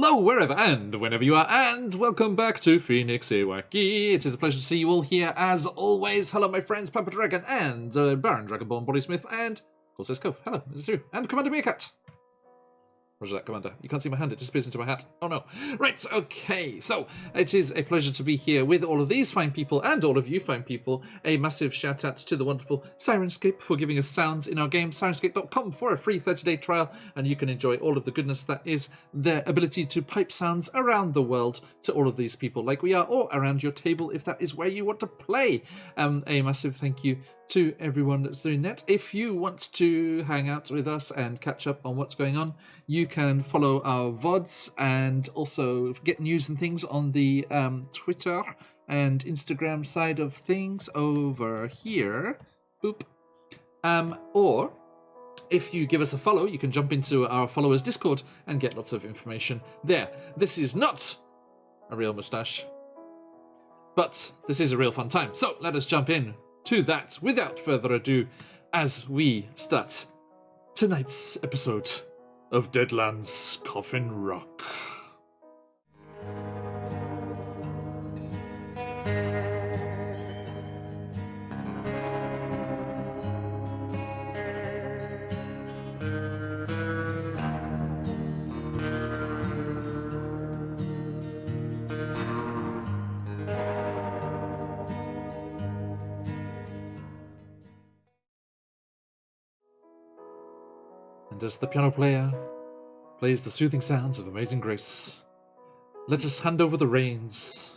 Hello, wherever and whenever you are, and welcome back to Phoenix Iwaki. It is a pleasure to see you all here, as always. Hello, my friends, Papa Dragon and Baron Dragonborn Bodysmith, and of course, there's Cove. Hello, it's you, and Commander Meerkat. Roger that, Commander. You can't see my hand, it disappears into my hat. Oh no. Right, okay. So, it is a pleasure to be here with all of these fine people and all of you fine people. A massive shout out to the wonderful Sirenscape for giving us sounds in our game, sirenscape.com, for a free 30-day trial, and you can enjoy all of the goodness that is their ability to pipe sounds around the world to all of these people like we are, or around your table if that is where you want to play. A massive thank you to everyone that's doing that. If you want to hang out with us and catch up on what's going on, you can follow our VODs and also get news and things on the Twitter and Instagram side of things over here. Boop. Or if you give us a follow, you can jump into our followers Discord and get lots of information there. This is not a real moustache, but this is a real fun time. So let us jump in to that without further ado as we start tonight's episode of Deadlands Coffin Rock. And as the piano player plays the soothing sounds of Amazing Grace, let us hand over the reins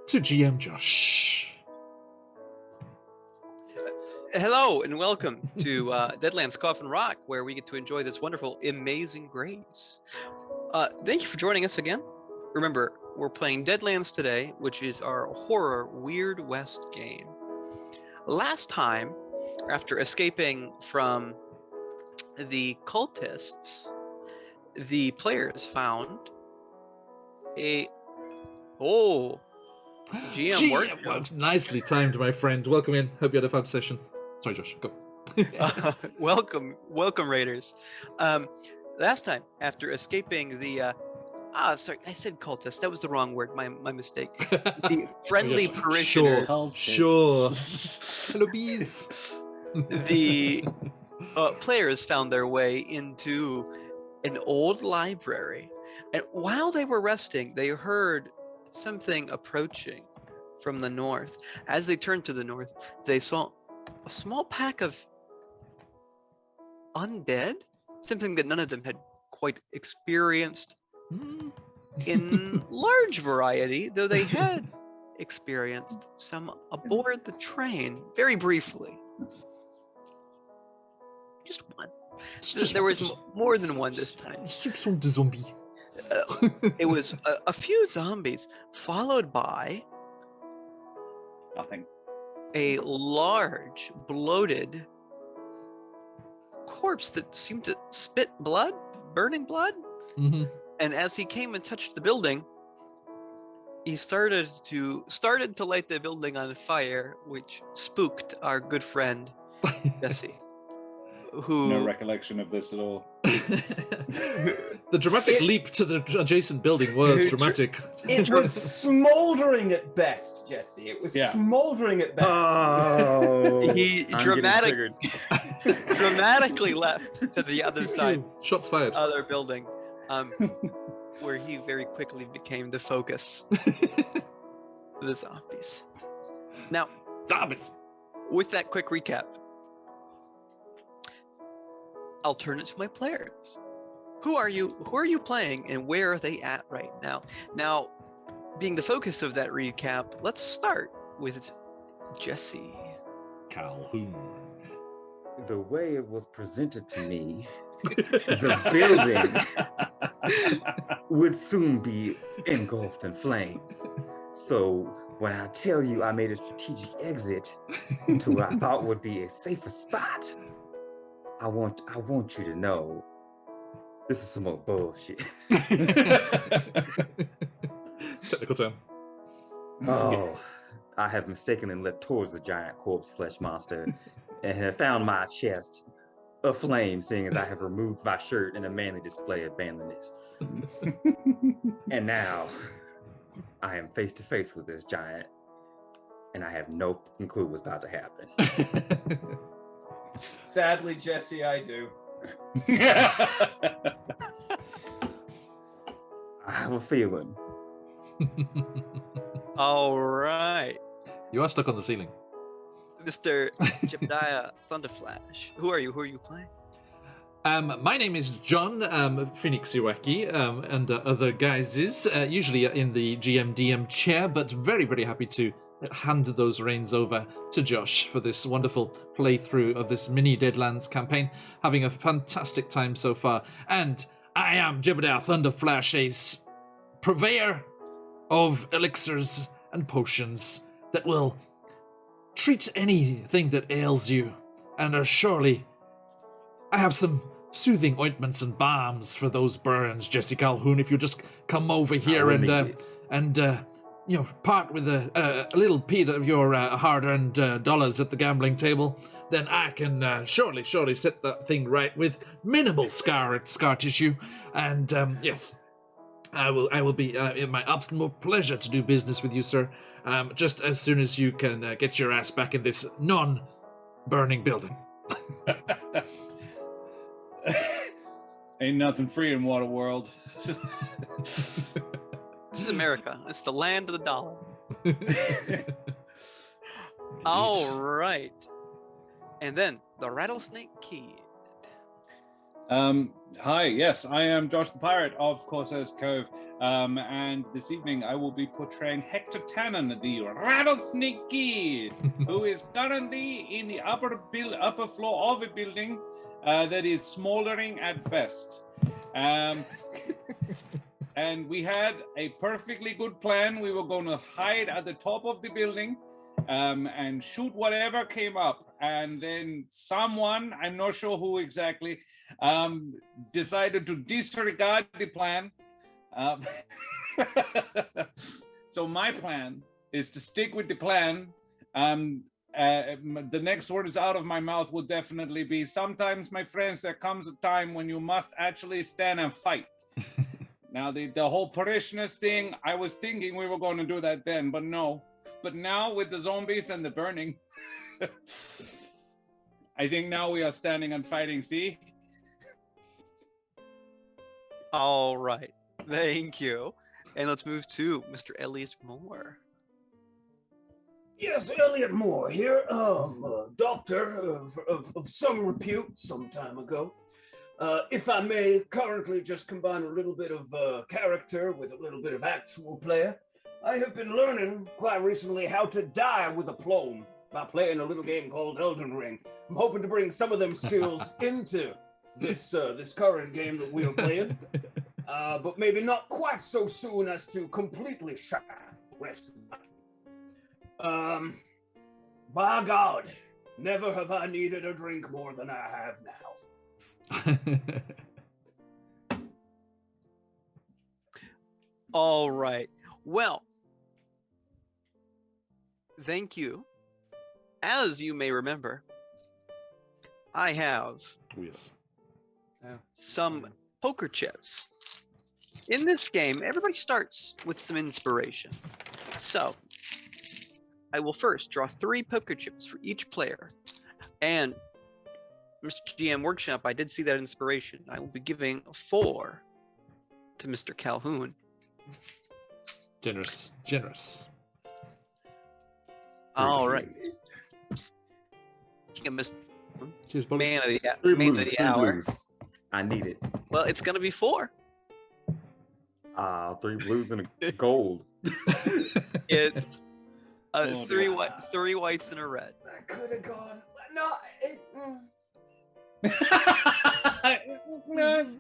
to GM Josh. Hello and welcome to Deadlands Coffin Rock, where we get to enjoy this wonderful Amazing Grace. Thank you for joining us again. Remember, we're playing Deadlands today, which is our horror Weird West game. Last time, after escaping from the cultists, the players found a GM worked. Well, nicely timed, my friend. Welcome in. Hope you had a fab session. Sorry, Josh. Go. Welcome, Raiders. Last time, after escaping the sorry, I said cultist. That was the wrong word. My mistake. The friendly parishioners. Sure. Hello, bees. The players found their way into an old library, and while they were resting, they heard something approaching from the north. As they turned to the north, they saw a small pack of undead, something that none of them had quite experienced in large variety, though they had experienced some aboard the train very briefly. Just one. There was more than one this time. Soupçon de zombie. It was a few zombies, followed by nothing. A large, bloated corpse that seemed to spit blood, burning blood. Mm-hmm. And as he came and touched the building, he started to light the building on fire, which spooked our good friend Jesse. Who no recollection of this at all. The dramatic leap to the adjacent building was dramatic. It was smouldering at best, Jesse. It was smouldering at best. Oh, he dramatically left to the other side. Shots fired. Other building, where he very quickly became the focus of the zombies. Now, zombies. With that quick recap, I'll turn it to my players. Who are you playing, and where are they at right now? Now, being the focus of that recap, let's start with Jesse Calhoun. The way it was presented to me, the building would soon be engulfed in flames. So when I tell you I made a strategic exit to what I thought would be a safer spot, I want you to know this is some more bullshit. Technical term. Oh, I have mistakenly leapt towards the giant corpse flesh monster and have found my chest aflame, seeing as I have removed my shirt in a manly display of manliness. And now I am face to face with this giant, and I have no fucking clue what's about to happen. Sadly, Jesse, I do. I have a feeling. All right, You are stuck on the ceiling. Mr. Jebediah Thunderflash. Who are you? Who are you playing? My name is John Phoenix Iwaki, and other guises, usually in the GM/DM chair, but very, very happy to hand those reins over to Josh for this wonderful playthrough of this mini Deadlands campaign. Having a fantastic time so far. And I am Jebediah Thunderflash, a purveyor of elixirs and potions that will treat anything that ails you. And surely I have some soothing ointments and balms for those burns, Jesse Calhoun. If you just come over here and part with a little bit of your hard-earned dollars at the gambling table, then I can surely set that thing right with minimal scar tissue. And yes, I will be in my absolute pleasure to do business with you, sir. Just as soon as you can get your ass back in this non-burning building. Ain't nothing free in Waterworld. This is America. It's the land of the dollar. All right. And then the Rattlesnake Kid. Hi, yes, I am Josh the Pirate of Corsair's Cove, and this evening I will be portraying Hector Tannen, the Rattlesnake Kid, who is currently in the upper floor of a building that is smoldering at best. And we had a perfectly good plan. We were going to hide at the top of the building and shoot whatever came up. And then someone, I'm not sure who exactly, decided to disregard the plan. So my plan is to stick with the plan. The next words out of my mouth will definitely be, sometimes, my friends, there comes a time when you must actually stand and fight. Now, the whole parishioners thing, I was thinking we were going to do that then, but no. But now with the zombies and the burning, I think now we are standing and fighting, see? All right. Thank you. And let's move to Mr. Elliot Moore. Yes, Elliot Moore here, a doctor of some repute some time ago. If I may currently just combine a little bit of character with a little bit of actual player, I have been learning quite recently how to die with aplomb by playing a little game called Elden Ring. I'm hoping to bring some of them skills into this current game that we are playing, but maybe not quite so soon as to completely shut the rest of my by God, never have I needed a drink more than I have now. All right. Well, thank you. As you may remember, I have some poker chips. In this game, everybody starts with some inspiration. So, I will first draw 3 poker chips for each player. And Mr. GM Workshop, I did see that inspiration. I will be giving 4 to Mr. Calhoun. Generous. All right. Mr. Cheers, buddy. Man of the, Three man blues, of the three hour. blues. I need it. Well, it's going to be 4. 3 blues and a gold. It's Oh, three dear. white, 3 whites and a red. I could have gone. No, No, it's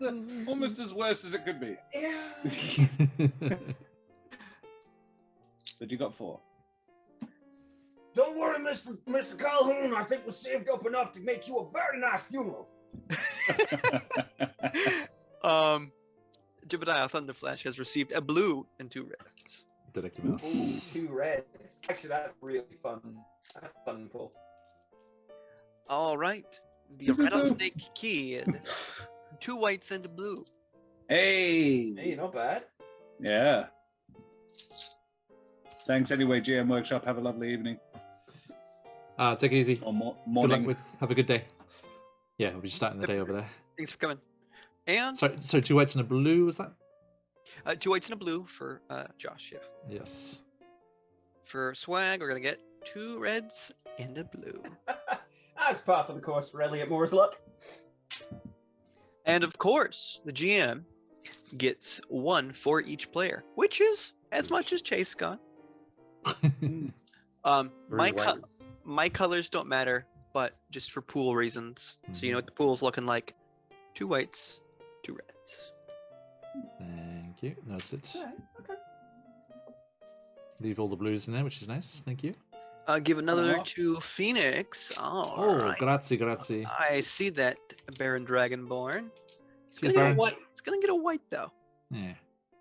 almost as worse as it could be. yeah. But you got 4. Don't worry, Mr. Calhoun. I think we saved up enough to make you a very nice funeral. Jebediah Thunderflash has received a blue and 2 reds. Itadakimasu. 2 reds. Actually, that's really fun. That's fun, Paul. All right. The Is it blue? rattlesnake kid. 2 whites and a blue. Hey. Hey, not bad. Yeah. Thanks anyway, GM Workshop. Have a lovely evening Take it easy. or Good luck morning. with. Have a good day. Yeah, we'll be starting the day over there. Thanks for coming. And So 2 whites and a blue, was that? 2 whites and a blue for Josh. Yeah. Yes. For swag, we're gonna get 2 reds and a blue. As part of the course for Elliot Moore's luck. And of course, the GM gets 1 for each player, which is as much as Chase got. Three whites. My colors don't matter, but just for pool reasons. So you know what the pool's looking like. 2 whites, 2 reds. Thank you. Noted. Alright, okay. Leave all the blues in there, which is nice. Thank you. Give another Aw. to Phoenix. All Oh, right. grazie. I see that, Baron Dragonborn. It's Yes, gonna get a Baron. white. It's gonna get a white though. Yeah.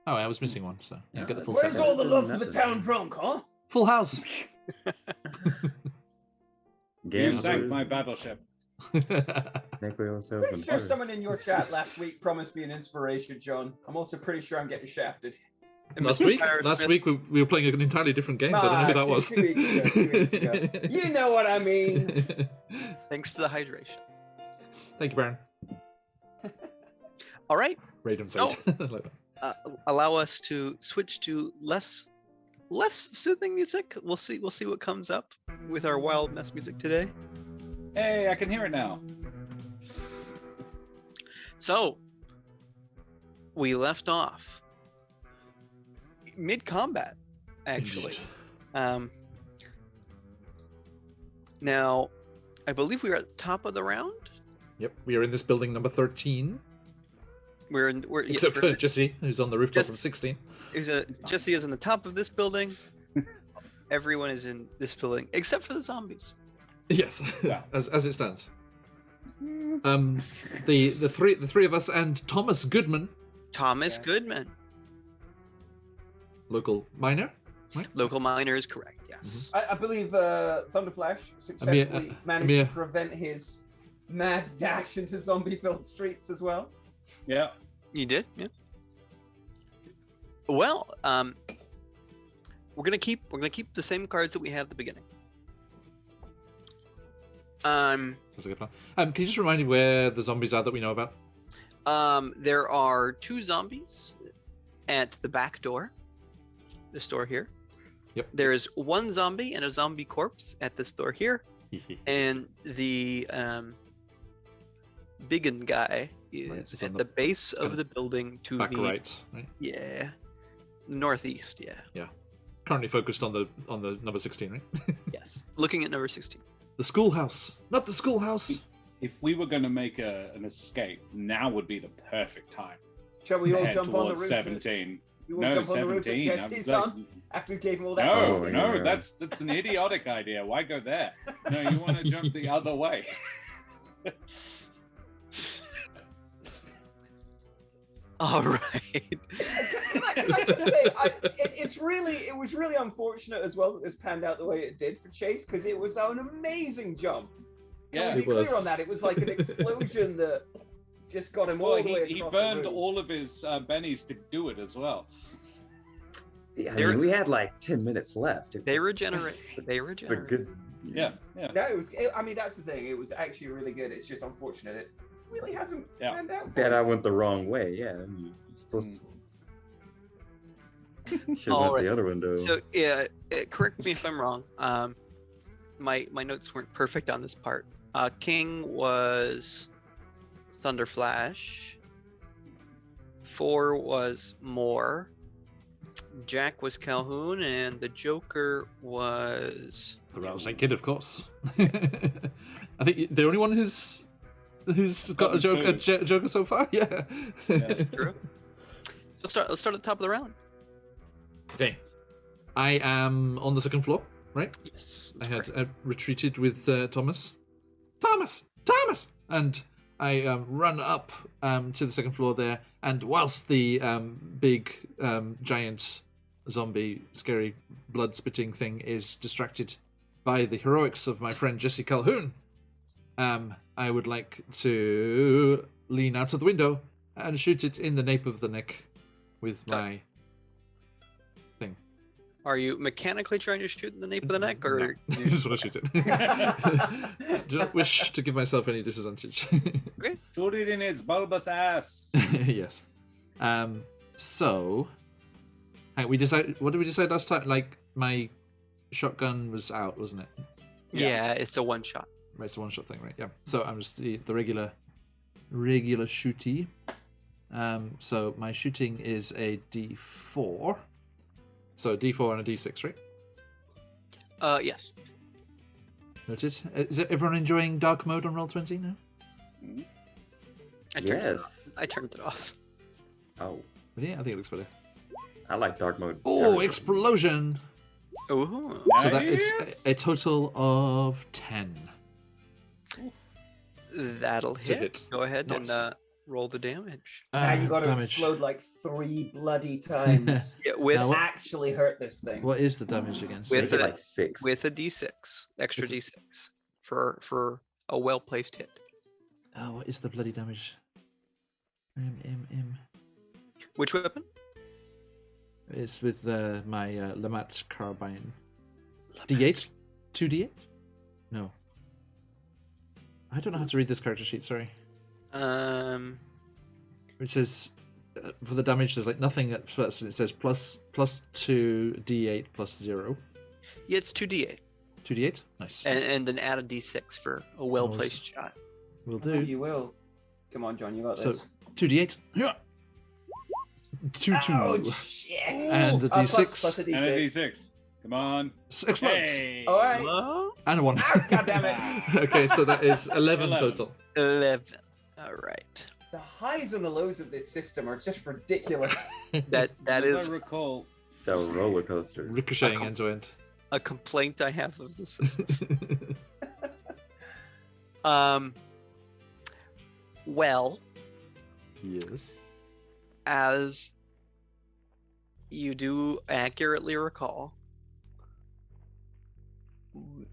Oh, I was missing one, so yeah, get the full Where's set. all the love for Doesn't the matter. town drunk, huh? Full house. You Gamblers, sank my battleship. Necro salesman Pretty sure first. someone in your chat last week promised me an inspiration, John. I'm also pretty sure I'm getting shafted. And last Mr. week, Pirate last Smith- week we were playing an entirely different game, so I don't know who that Ah, was. 2 weeks ago. You know what I mean. Thanks for the hydration. Thank you, Baron. All right. Raiden So- fade. Like that. Allow us to switch to less soothing music. We'll see what comes up with our wild mess music today. Hey, I can hear it now. So we left off mid combat, actually. Indeed. Now, I believe we were at the top of the round. Yep, we are in this building number 13. We're yes, Except for we're- Jesse, who's on the rooftop Just- of 16. Jesse is in the top of this building. Everyone is in this building except for the zombies. Yes, Yeah. as it stands. The three of us and Thomas Goodman, Thomas Yeah. Goodman, local miner. local miner, is correct. Yes. I believe Thunderflash successfully managed Amir. to prevent his mad dash into zombie-filled streets as well. Yeah. You did, yeah. Well, we're gonna keep the same cards that we had at the beginning. That's a good plan. Can you just remind me where the zombies are that we know about? There are 2 zombies at the back door. This door here. Yep. There's 1 zombie and a zombie corpse at this door here, and the biggin guy is it's on at the- the base of the building to Back the right. yeah northeast. Yeah. Currently focused on the number 16, right? Yes. Looking at number 16. The schoolhouse, not the schoolhouse. If we were going to make an escape, now would be the perfect time. Shall we to all head jump on the towards roof? 17. You all No, jump on the roof that 17. Jesse's I'm like- on after we gave him all that? No, Oh, no, yeah. that's an idiotic idea. Why go there? No, you want to jump the other way. All right. Can I just say, it was really unfortunate as well that this panned out the way it did for Chase, because it was an amazing jump. Can Yeah, we be It clear was. on that? It was like an explosion that just got him all Well, the way he across burned the room. all of his bennies to do it as well. Yeah, I They're- mean, we had like 10 minutes left. They regenerate. They It's a regenerate. good. Yeah, yeah. No, I mean, that's the thing. It was actually really good. It's just unfortunate. It really hasn't Yeah. panned out for That I you. went the wrong way. Yeah, I mean, you're supposed to. Should have All went right. the other window. So yeah, correct me if I'm wrong. My notes weren't perfect on this part. King was Thunderflash. 4 was Moore. Jack was Calhoun, and the Joker was The Rattlesnake Kid, of course. I think the only one who's got a Joker so far. Yeah. Yes. true. Let's start at the top of the round. Okay. I am on the second floor, right? Yes. I that's had correct. retreated with Thomas, and I run up to the second floor there. And whilst the big giant zombie, scary blood spitting thing is distracted by the heroics of my friend Jesse Calhoun, I would like to lean out of the window and shoot it in the nape of the neck with my thing. Are you mechanically trying to shoot in the nape of the neck, or No, I just want to shoot it. Do not wish to give myself any disadvantage. Shoot it in his bulbous ass. Yes. So, we decide. What did we decide last time? Like my shotgun was out, wasn't it? Yeah, it's a one shot. Right, it's a one-shot thing, right? Yeah. So I'm just the regular shooty. So my shooting is a D4. So a D4 and a D6, right? Yes. Noted. Is everyone enjoying dark mode on Roll20 now? I turned it off. Yes. I turned it off. Oh, Yeah, I think it looks better. I like dark mode. Oh, explosion! Ooh. So that is Nice. a total of 10. That'll To hit. hit. Go ahead Nice. and roll the damage. Now you got to damage. explode like 3 bloody times. Yeah, with Now to what- actually hurt this thing. What is the damage again? With Make it the- like 6. with a d6, extra Is d6 for a well placed hit. Oh, what is the bloody damage? Which weapon? It's with my Lamat carbine. D8? 2d8? No. I don't know how to read this character sheet, sorry. Which is, for the damage, there's like nothing at first, and it says plus 2 d8 plus 0. Yeah, it's 2d8, 2d8? Nice. and then add a d6 for a well placed shot. Will Oh, do. you will. Come on, John, you got So, this. 2d8. Yeah. 2, 2. Oh, shit. And the Plus d6 a And a D6. D6. Come on. explodes. Hey. All right. Hello? And a 1. Ah, God damn it. Okay, so that is 11 11. total. 11. All right. The highs and the lows of this system are just ridiculous. That As is I recall, It's a roller coaster. Ricocheting end to end. a complaint I have of the system. Well, Yes. as you do accurately recall,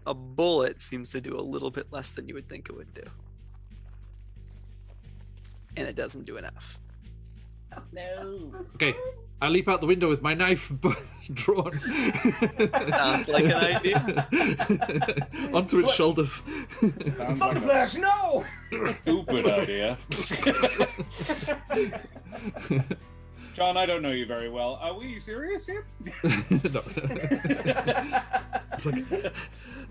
a bullet seems to do a little bit less than you would think it would do. And it doesn't do enough. no. Okay, I leap out the window with my knife drawn. Sounds like an idea. Onto its shoulders. Sounds Fuck like a Flash, no! stupid idea. John, I don't know you very well. Are we serious here? No. It's like,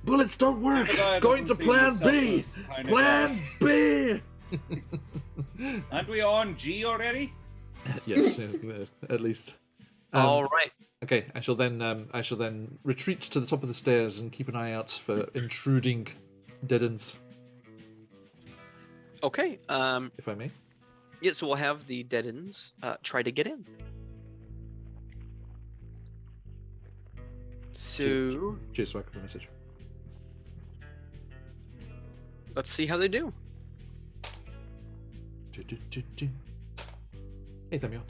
bullets don't work. Obadiah Going to doesn't seem plan the B. selfless kind of Plan B. guy. Aren't we on G already? Yes, at least. All right. Okay, I shall then retreat to the top of the stairs and keep an eye out for intruding dead ends, Okay. if I may. Yeah, so we'll have the dead ends try to get in. So Cheers, Swag, for the message. let's see how they do. Hey, Themio.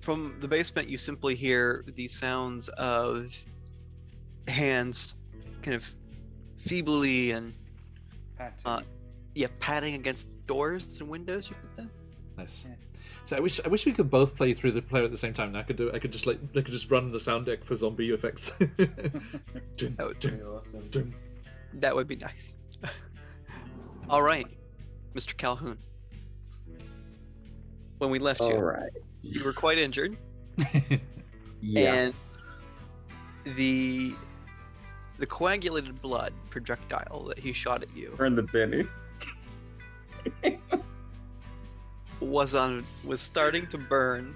From the basement, you simply hear the sounds of hands kind of feebly and patting against doors and windows, you could say. Nice. Yeah. So I wish we could both play through the player at the same time. I could just run the sound deck for zombie effects. Dun, That would, dun, Awesome. dun. that would be nice. All right, Mr. Calhoun. When we left you, All right. you were quite injured, Yeah. and the coagulated blood projectile that he shot at you Turn the Benny. was starting to burn,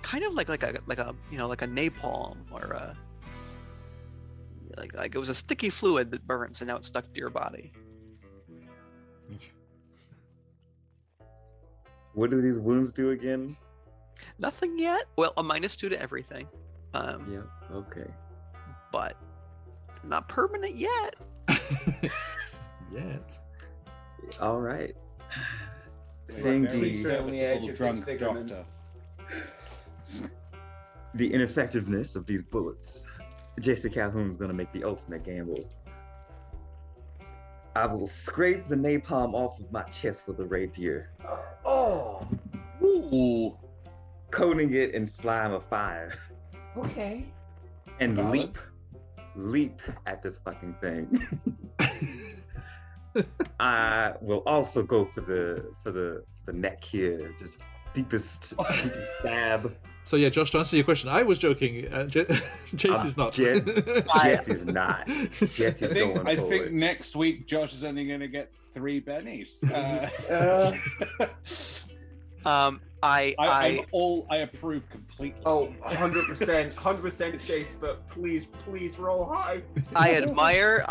kind of like a napalm or a like it was a sticky fluid that burns and now it's stuck to your body. What do these wounds do again? Nothing yet. Well, a -2 to everything, Yeah. Okay. but not permanent yet. Yet. All right. Very Seeing the serviceable of drunk disfigurement. doctor. the ineffectiveness of these bullets, Jesse Calhoun's gonna make the ultimate gamble. I will scrape the napalm off of my chest with a rapier, Oh, Ooh. coating it in slime of fire, okay. and Valid. leap at this fucking thing. I will also go for the neck here, just deepest stab. So yeah, Josh, to answer your question, I was joking. Chase is not. Jesse's not. Jesse's going I for think it. next week Josh is only going to get 3 bennies. I I approve completely. Oh, 100%, 100% Chase, but please roll high. I admire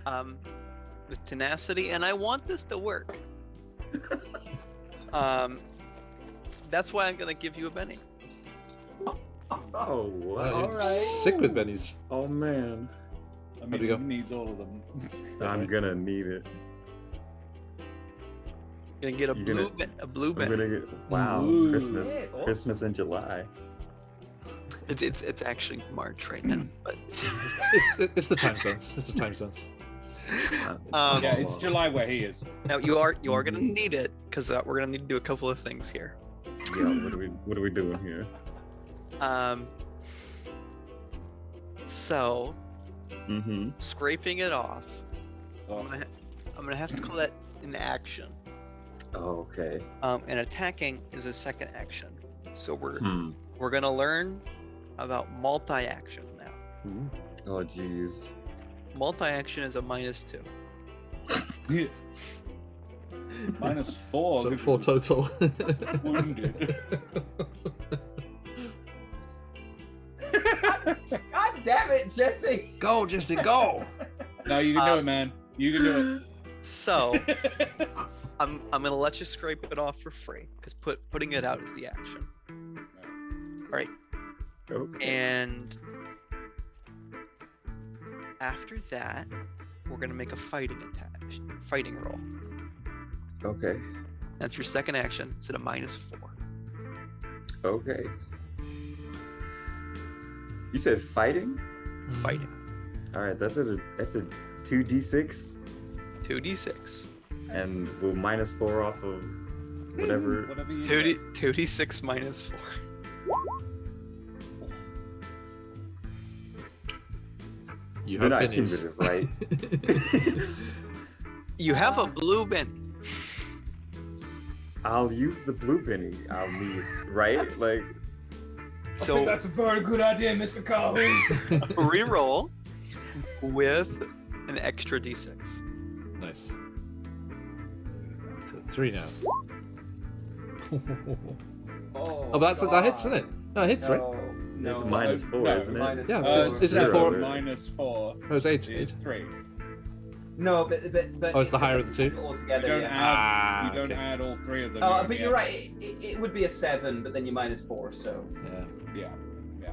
the tenacity, and I want this to work. That's why I'm gonna give you a Benny. Oh, Wow, you're Alright. sick with bennies. oh man, I How'd mean, you go? he needs all of them. I'm gonna need it. You're gonna get You're gonna- a blue I'm Benny. gonna get wow Ooh. Christmas, Yeah, awesome. Christmas in July. It's actually March right now, but It's the time zones. It's the time zones. Yeah, it's July where he is. now you are gonna need it because we're gonna need to do a couple of things here. Yeah, what are we doing here? So Mm-hmm. scraping it off, Oh, I'm gonna have to call that an action. Oh, okay. And attacking is a second action. So Hmm. we're gonna learn about multi-action now. Oh, jeez. Multi-action is a -2. -4. So 4 total. Wounded. God damn it, Jesse! Go, Jesse, go! No, you can do it, man. You can do So it. I'm gonna let you scrape it off for free because putting it out is the action. Right. Okay. And after that, we're gonna make a fighting roll. Okay. That's your second action. It's at a -4. Okay. You said fighting? Fighting. All right, that's a 2d6, 2d6. and we'll -4 off of whatever. Whatever you 2d6 -4. You They're have not bennies. cumulative, right? You have a blue bin. I'll use the blue penny I'll need, right? Like, I think So that's a very good idea, Mr. Calhoun. re-roll with an extra d6. Nice. So 3 now. Oh, Oh, but that hits, isn't it? No, it hits, right? No, it's no, -4, no, isn't it? minus Yeah, four. is it Zero. 4? -4 Oh, it's 8. is 3. No, but Oh, it's the higher of the two? You altogether. don't Yeah. Ah, add. You don't okay. add all 3 of them. Oh, only but you're add- right. It would be a 7, but then you -4, so. Yeah. Yeah.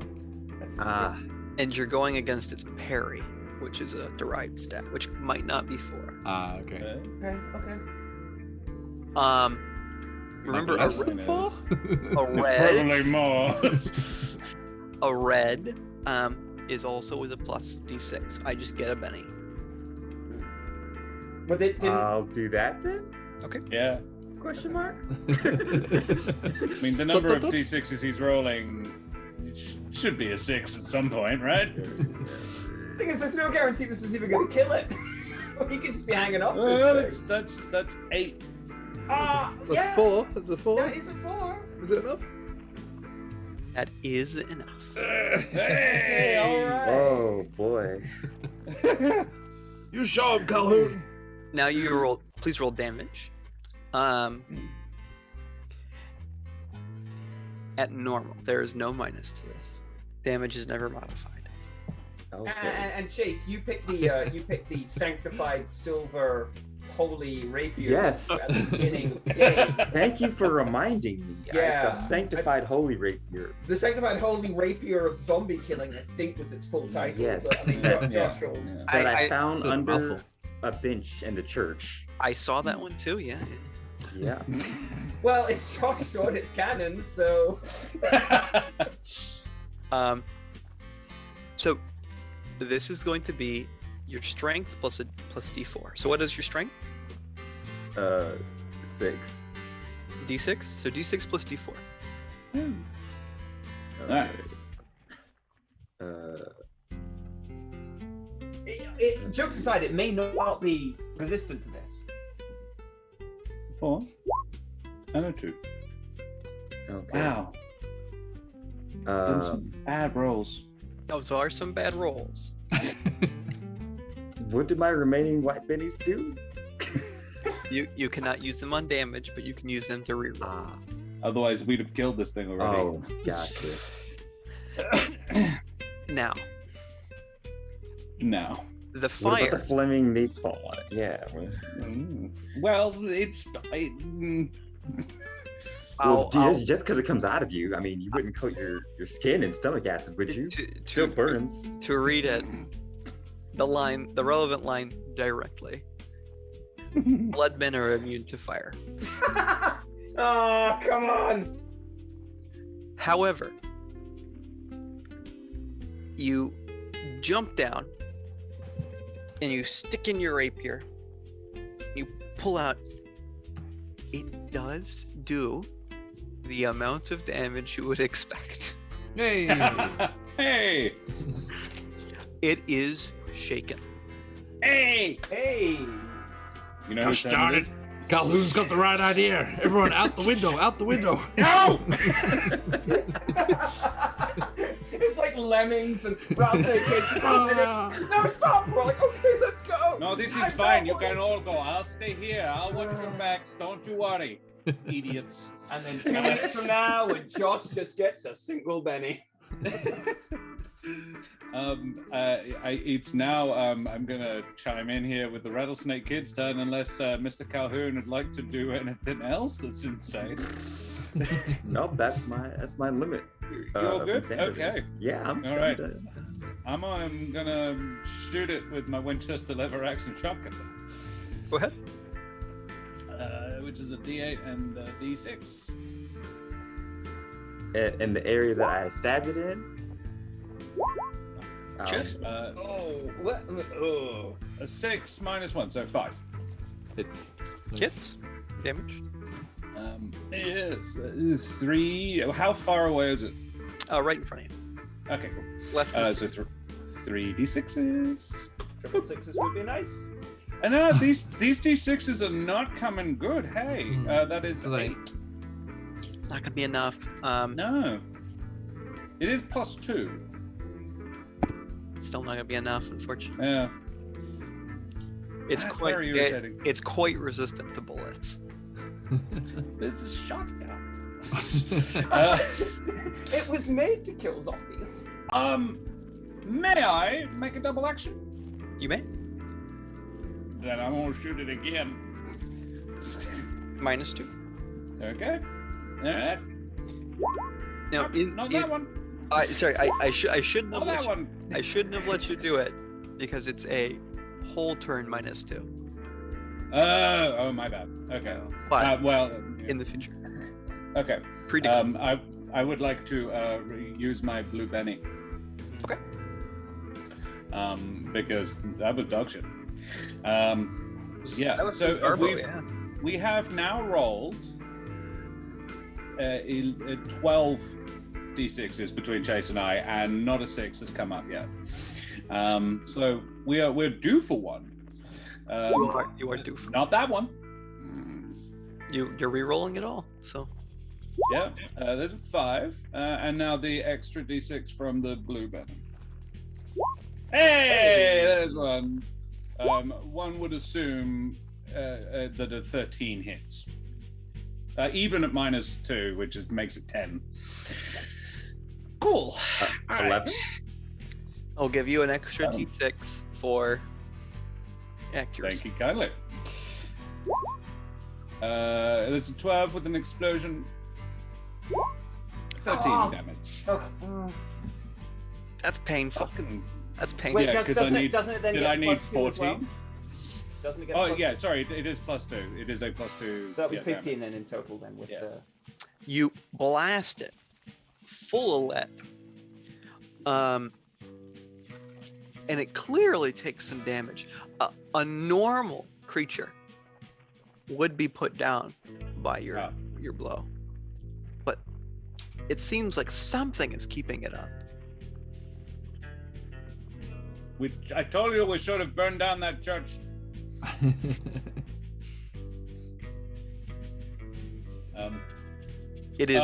That's Ah, And you're going against its parry, which is a derived stat, which might not be 4. Ah, okay. okay. Okay. Remember Less a than 4? a red Probably more. a red is also with a plus d6. I just get a Benny. But they didn't. I'll do that then? Yeah. Question mark? I mean, the number of d6s he's rolling should be a 6 at some point, right? Thing is, there's no guarantee this is even going to kill it. He could just be hanging off Well, this thing. that's 8. That's yeah, 4. That's a 4. That is a 4. Is it enough? That is enough. Hey, all right. Oh boy. You show him, Calhoun! Now you roll. Please roll damage. At normal, there is no minus to this. Damage is never modified. Okay. And Chase, you picked the sanctified silver holy rapier Yes. at the beginning of the game. Thank you for reminding me. Yeah. The sanctified holy rapier. The sanctified holy rapier of zombie killing, I think, was its full title. Yes. But, I mean, Yeah. Josh rolled. That I I- found Good under mouthful. a bench in the church. I saw that one too. Yeah. Yeah. Well, if Josh saw it, it's canon, so. So this is going to be your strength plus d4. So what is your strength? 6. D6. So d6 plus d4. Alright. Jokes aside, it may not be resistant to this. 4 and a 2. Okay. Wow. Done some bad rolls. Those are some bad rolls. What did my remaining white bennies do? You cannot use them on damage, but you can use them to reroll. Otherwise, we'd have killed this thing already. Oh, gotcha. Now, No. the What fire. about the Fleming meatball one? Yeah. Well, it's. Well, just because it comes out of you, I mean, you wouldn't coat your skin in stomach acid, would you? Still burns. To read it, the relevant line directly. Bloodmen are immune to fire. Oh, come on! However, you jump down and you stick in your rapier. You pull out. It does do the amount of damage you would expect. Hey! Hey! It is shaken. Hey! Hey! You know Gosh who darn started it! Calhoun's got the right idea. Everyone out the window! Out the window! No! It's like lemmings and rattlesnake kids. No, stop! We're like, okay, let's go. No, this is Guys, fine. You boys. can all go. I'll stay here. I'll watch your backs. Don't you worry, idiots. And then 2 weeks from now, when Josh just gets a single Benny. It's now. I'm gonna chime in here with the rattlesnake kid's turn, unless Mr. Calhoun would like to do anything else that's insane. Nope, that's my limit. You're of good. insanity. Okay. Yeah, I'm All right. done. I'm gonna shoot it with my Winchester lever action shotgun, Go ahead. which is a D8 and a D6. In the area that I stabbed it in. Just Oh, what? Oh. A 6 minus 1, so 5. It's hits damage. Yes, 3. How far away is it? Right in front of you. Okay, cool. Less than So 3 D6s. Triple sixes would be nice. And these D6s are not coming good. Hey, that is So they- 8. It's not gonna be enough. No. It is plus 2. It's still not gonna be enough, unfortunately. Yeah. It's That's quite very irritating. it's quite resistant to bullets. This is shotgun. It was made to kill zombies. May I make a double action? You may. Then I'm gonna shoot it again. -2. Okay. Alright. Now, Not that one. sorry, I shouldn't Not have that one. I shouldn't have let you do it because it's a whole turn -2. Oh, my bad. Okay. But Well, in the future, okay. predicament. I would like to use my blue Benny. Okay. Because that was dog shit. Yeah. That was So Garbo, yeah. we have now rolled 12 d6s between Chase and I, and not a 6 has come up yet. So we're due for one. You are due for Not that one. you're re-rolling it all. So Yeah, there's a 5, and now the extra d6 from the blue button. Hey, there's one. One would assume that a 13 hits, even at -2, which makes it 10. Cool. All right. 11. I'll give you an extra d6 for accuracy. Thank you kindly. There's a 12 with an explosion. 13 damage. Okay. That's painful. Fucking. That's painful. Wait, Yeah, 'cause I doesn't need- it? Doesn't it then Did get I need plus 2 as well? 14? Doesn't it get? Oh plus yeah, 2? sorry. It is +2. It is a +2. So that'll be yeah, 15 then in total then with Yes. the. You blast it full of lead. and it clearly takes some damage. A normal creature would be put down by your blow, but it seems like something is keeping it up. I told you we should have burned down that church. It is.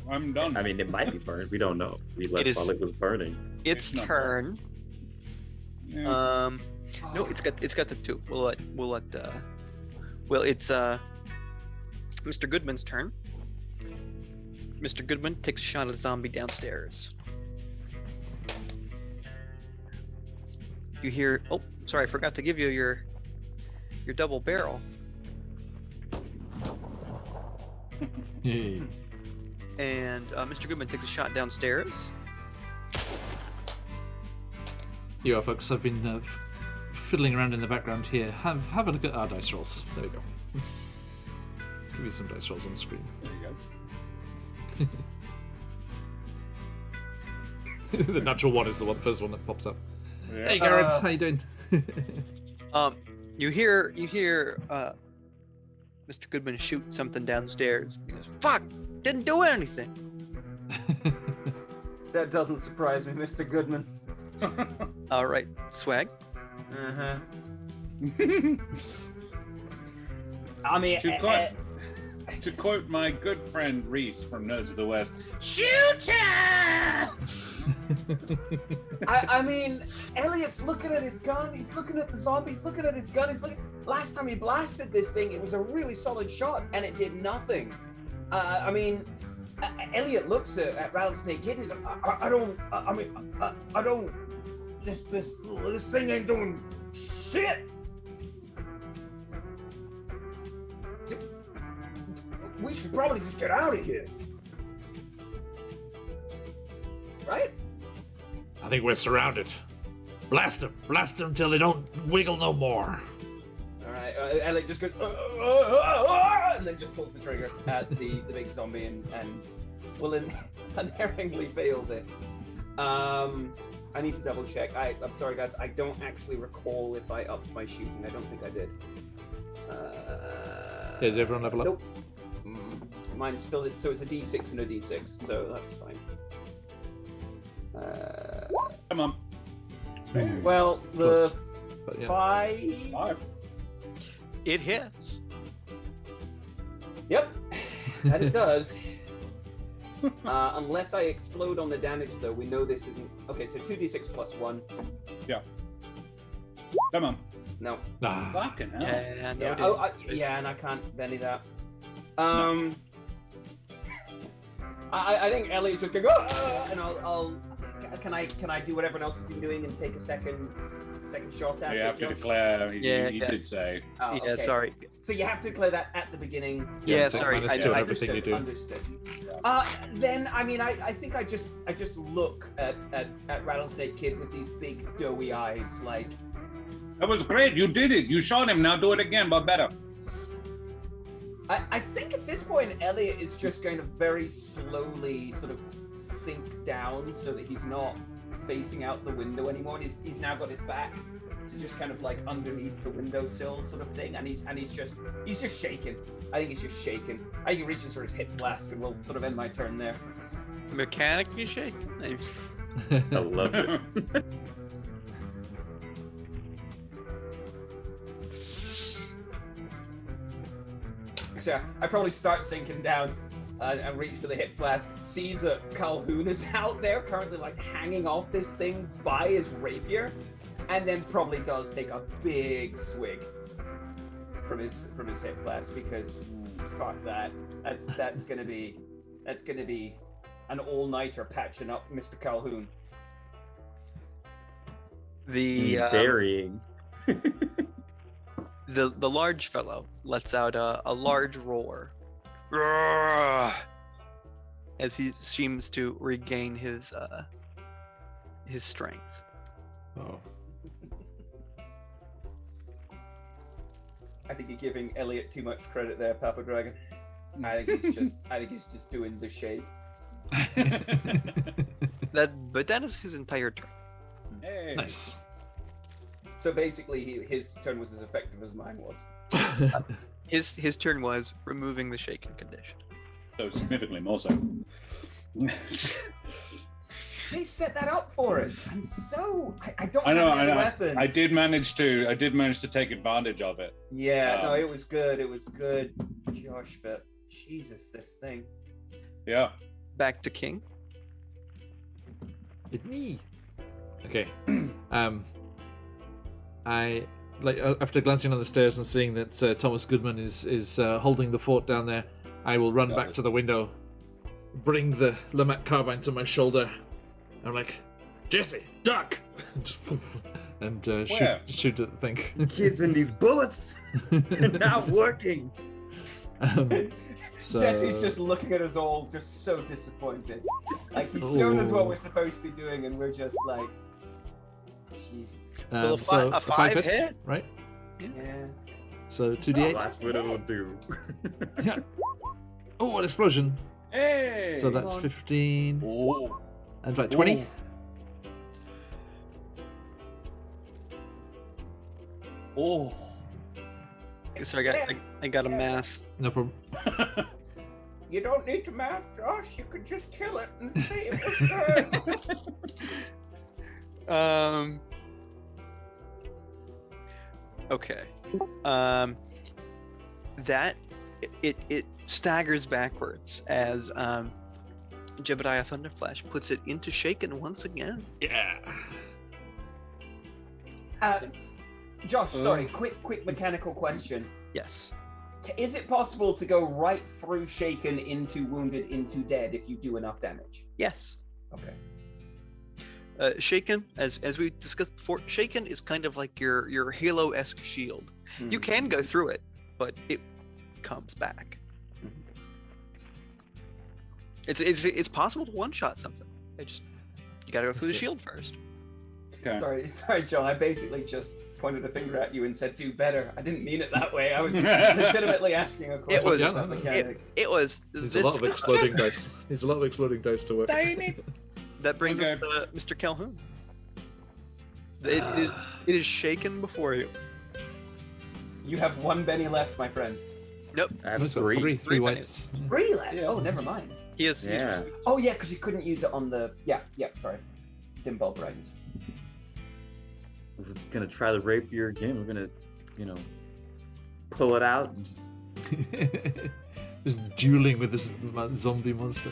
I'm done. I mean, it might be burned. We don't know. We left while it was burning. Its It's not turn. Yeah. No, it's got the 2. Well, it's Mr. Goodman's turn. Mr. Goodman takes a shot at a zombie downstairs. You hear? Oh, sorry, I forgot to give you your double barrel. Yay. And Mr. Goodman takes a shot downstairs. You folks, I've been fiddling around in the background here. Have a look at our dice rolls. There we go. Let's give you some dice rolls on the screen. There you go. The natural one is the first one that pops up. Yeah. Hey Garrett, how you doing? You hear Mr. Goodman shoot something downstairs. He goes, "Fuck! Didn't do anything." That doesn't surprise me, Mr. Goodman. All right, Swag. Uh-huh. I mean, To quote my good friend Reese from Nerds of the West, shoot her! I mean, Elliot's looking at his gun, he's looking at the zombie, he's looking at his gun, he's looking. Last time he blasted this thing, it was a really solid shot, and it did nothing. I mean, Elliot looks at Rattlesnake Kid and he's like, I don't, this thing ain't doing shit. We should probably just get out of here. Right? I think we're surrounded. Blast them till they don't wiggle no more. All right, Elliot just goes, and then just pulls the trigger at the big zombie and will unerringly fail this. I need to double check. I'm sorry, guys. I don't actually recall if I upped my shooting. I don't think I did. Did everyone level up? Nope. Mine's still, so it's a D6 and a D6, so that's fine. Come on. Well, the Close, but yeah. 5. It hits. Yep, that it does. Unless I explode on the damage, though, we know this isn't. Okay, so 2d6 plus 1. Yeah. Come on. No. Ah, Fucking hell. Yeah, no, Yeah, it is. and I can't Benny that. I think Ellie's just gonna go, and I'll. Can I do what everyone else has been doing and take a second shot at it? You have to Josh? declare. He Yeah. did say. Oh, Yeah, okay. sorry. So you have to declare that at the beginning. Yeah, take sorry. -2 on I everything you do. Understood. Then I mean I think I just look at Rattlesnake Kid with these big doughy eyes, like. That was great. You did it. You shot him. Now do it again, but better. I think at this point Elliot is just going to very slowly sort of sink down so that he's not facing out the window anymore. He's now got his back to just kind of like underneath the windowsill sort of thing, and he's just shaking. I think he's just shaking. I think he reaches for his hip flask, and we'll sort of end my turn there. Mechanically shaking. I love it. So I probably start sinking down and reach for the hip flask. See that Calhoun is out there, currently like hanging off this thing by his rapier, and then probably does take a big swig from his hip flask, because fuck that. That's gonna be an all-nighter patching up Mr. Calhoun. The Burying. the large fellow lets out a large roar as he seems to regain his strength. oh. I think you're giving Elliot too much credit there, Papa Dragon. I think he's just doing the shape. But that is his entire turn. Hey. Nice. So basically, his turn was as effective as mine was. His turn was removing the shaken condition. So significantly more so. Chase set that up for us. I don't I know. have any weapons. I did manage to take advantage of it. Yeah, no, it was good. It was good, Josh. But Jesus, this thing. Yeah. Back to King. It's me. Okay. I after glancing on the stairs and seeing that Thomas Goodman is holding the fort down there, I will run back to the window, bring the Lamette carbine to my shoulder. I'm like, Jesse, duck, and shoot at the thing. Kids and these bullets are not working. So... Jesse's just looking at us all, just so disappointed. Like he's shown us what we're supposed to be doing, and we're just like, Jesus. Well, a so a 5 5 hits, hit? right? Yeah. So 2d8. That's what it'll do. Yeah. Oh, an explosion. Hey. So that's 15 Oh. and right 20. Oh. So I got a math. No problem. You don't need to math, Josh. You could just kill it and say it was good. Okay. That it staggers backwards as Jebediah Thunderflash puts it into shaken once again. Yeah. Josh, sorry, quick mechanical question. Yes. Is it possible to go right through shaken into wounded into dead if you do enough damage? Yes. Okay. Shaken, as we discussed before, Shaken is kind of like your Halo-esque shield. You can go through it, but it comes back. It's possible to one-shot something. You gotta go through the shield first. Okay. Sorry, John. I basically just pointed a finger at you and said, "Do better." I didn't mean it that way. I was legitimately asking a question was- about mechanics. It was Needs a lot of exploding dice. Needs a lot of exploding dice to work. That brings us Okay. to Mr. Calhoun. It is shaken before you. You have one Benny left, my friend. Nope. I have He's got three. three whites. 3 left. Yeah. Oh, never mind. He is. Yeah. Oh yeah, because you couldn't use it on the. Yeah. Sorry. Dim bulb brains. We're just gonna try the rapier again. We're gonna, pull it out and just Just dueling with this zombie monster.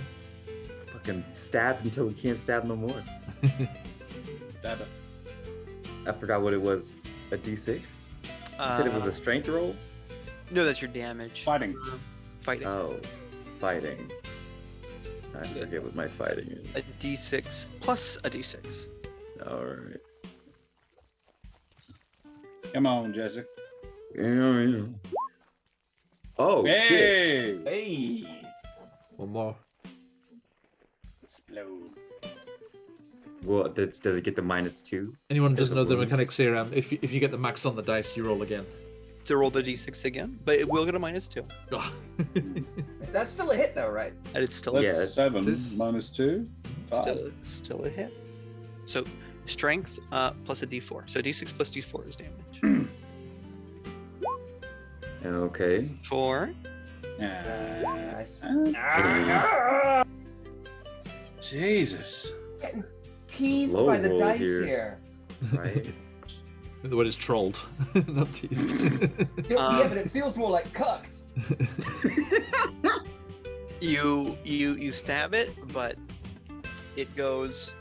fucking stab until we can't stab no more. Stab it. I forgot what it was. A D6? You said it was a strength roll? No, that's your damage. Fighting. Fighting. Oh, fighting. I forget what my fighting is. A d6 plus a d6. Alright. Come on, Jessica. Yeah. Oh, shit. Hey! Hey. One more. Explode. Well, does it get the -2? Anyone who There's doesn't a know the wound. mechanics here, if you get the max on the dice, you roll again. To roll the d6 again, but it will get a -2. Oh. That's still a hit, though, right? And it's still That's Yeah, it's- 7 it's- -2. 5. still a hit. So strength plus a d4. So d6 plus d4 is damage. Okay. 4. Nice. Jesus. Getting teased Low by the roll dice here. here. Right. The word is trolled, not teased. Yeah, but it feels more like cucked. You stab it, but it goes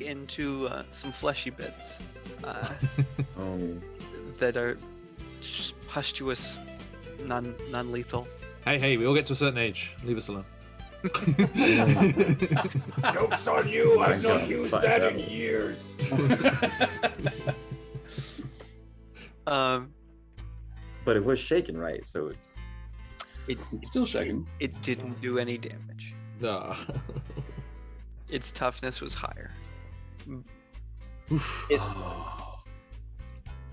into some fleshy bits Oh. that are just pustuous, non-lethal. Hey, we all get to a certain age. Leave us alone. Joke's on you. I've not God, used find that out. in years. But it was shaken, right? So It's still shaking. It didn't do any damage. Ah. Its toughness was higher. Oof. It-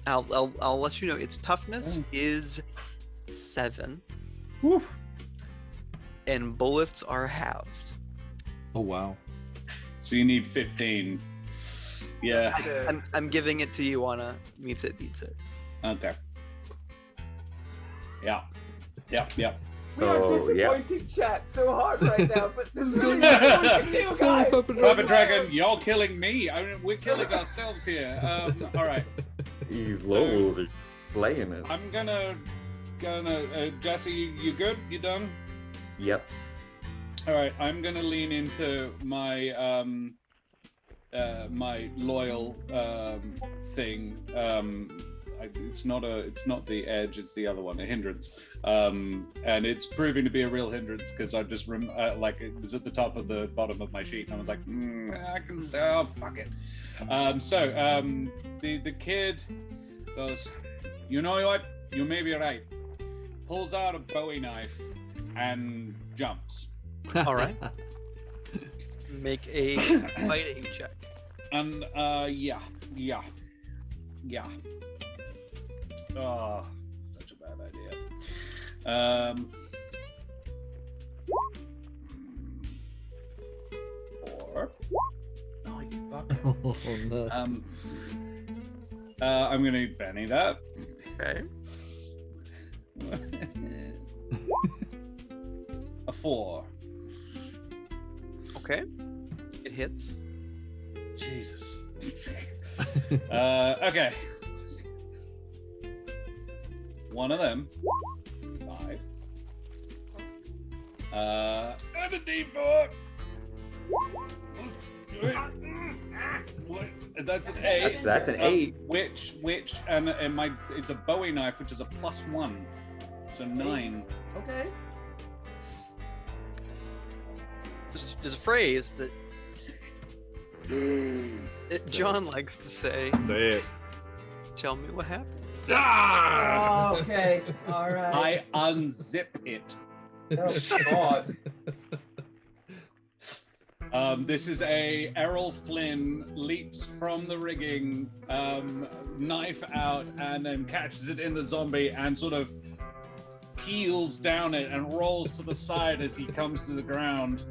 I'll let you know. Its toughness is 7, Woof. and bullets are halved. Oh wow. So you need 15. Yeah. I'm giving it to you on a meets it, beats it. Okay. Yeah. Yep. Yep. We are So, yeah. disappointing chat so hard right now, but this is really nothing we can do, Sorry, guys. Papa Dragon, you're killing me. I mean, we're killing ourselves here. All right. These locals are slaying us. I'm gonna. Jesse, you good? You done? Yep. All right. I'm gonna lean into my my loyal thing. It's not the edge, it's the other one, a hindrance, and it's proving to be a real hindrance because I just like it was at the top of the bottom of my sheet and I was like, I can say, oh, fuck it. The kid goes, you know what, you may be right, pulls out a Bowie knife and jumps, All right. Make a fighting check. and yeah. Oh, such a bad idea. 4. Oh, you fuck. Oh, no. I'm gonna Benny that. Okay. A 4. Okay. It hits. Jesus. Okay. One of them. 5. And a D4. What? That's an 8. That's an 8. Which and it's a Bowie knife, which is a +1. So 9. Okay. There's a phrase that John likes to say. Say it. Tell me what happened. Ah! Oh, okay. All right. I unzip it. Oh, God. This is a Errol Flynn leaps from the rigging, knife out, and then catches it in the zombie and sort of peels down it and rolls to the side as he comes to the ground,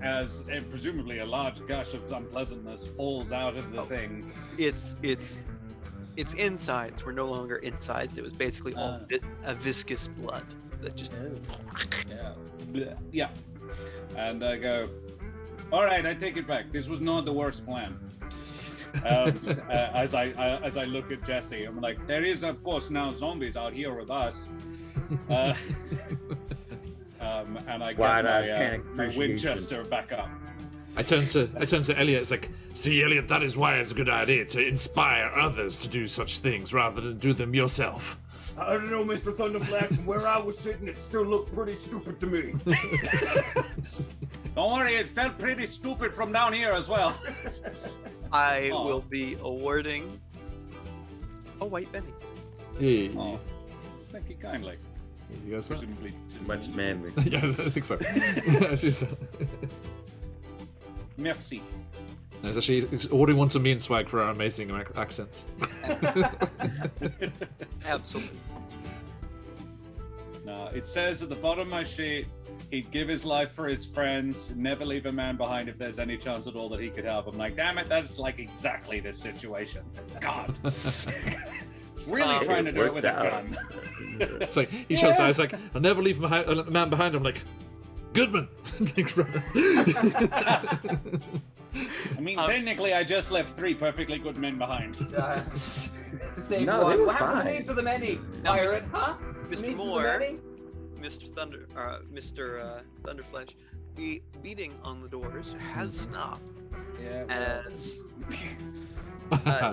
as presumably a large gush of unpleasantness falls out of the thing. Its insides were no longer insides. It was basically all a viscous blood that just. Yeah. And I go, all right, I take it back. This was not the worst plan. As I look at Jesse, I'm like, there is of course now zombies out here with us. And I get my Winchester back up. I turn to Elliot. It's like, see, Elliot, that is why it's a good idea to inspire others to do such things rather than do them yourself. I don't know, Mr. Thunderflash. From where I was sitting, it still looked pretty stupid to me. Don't worry, it felt pretty stupid from down here as well. I will be awarding a white Benny. Hey. Oh, thank you kindly. You guys that? Presumably Much manly. Yes, I think so. Yes, yes. Merci. It's actually awarding one to me and Swag for our amazing accents. Absolutely. No, it says at the bottom of my sheet, he'd give his life for his friends, never leave a man behind if there's any chance at all that he could help. I'm like, damn it, that's like exactly this situation. God. Really trying to do it with a gun. It's like, he shows that, it's like, I'll never leave a man behind. I'm like, Goodman. I mean, technically, I just left 3 perfectly good men behind. To save No, they one. were What happened to the fine. needs of the many? Pirate, huh? The Mr. needs of the Moore. many? Mr. Thunderflash, the beating on the doors has stopped Yeah. as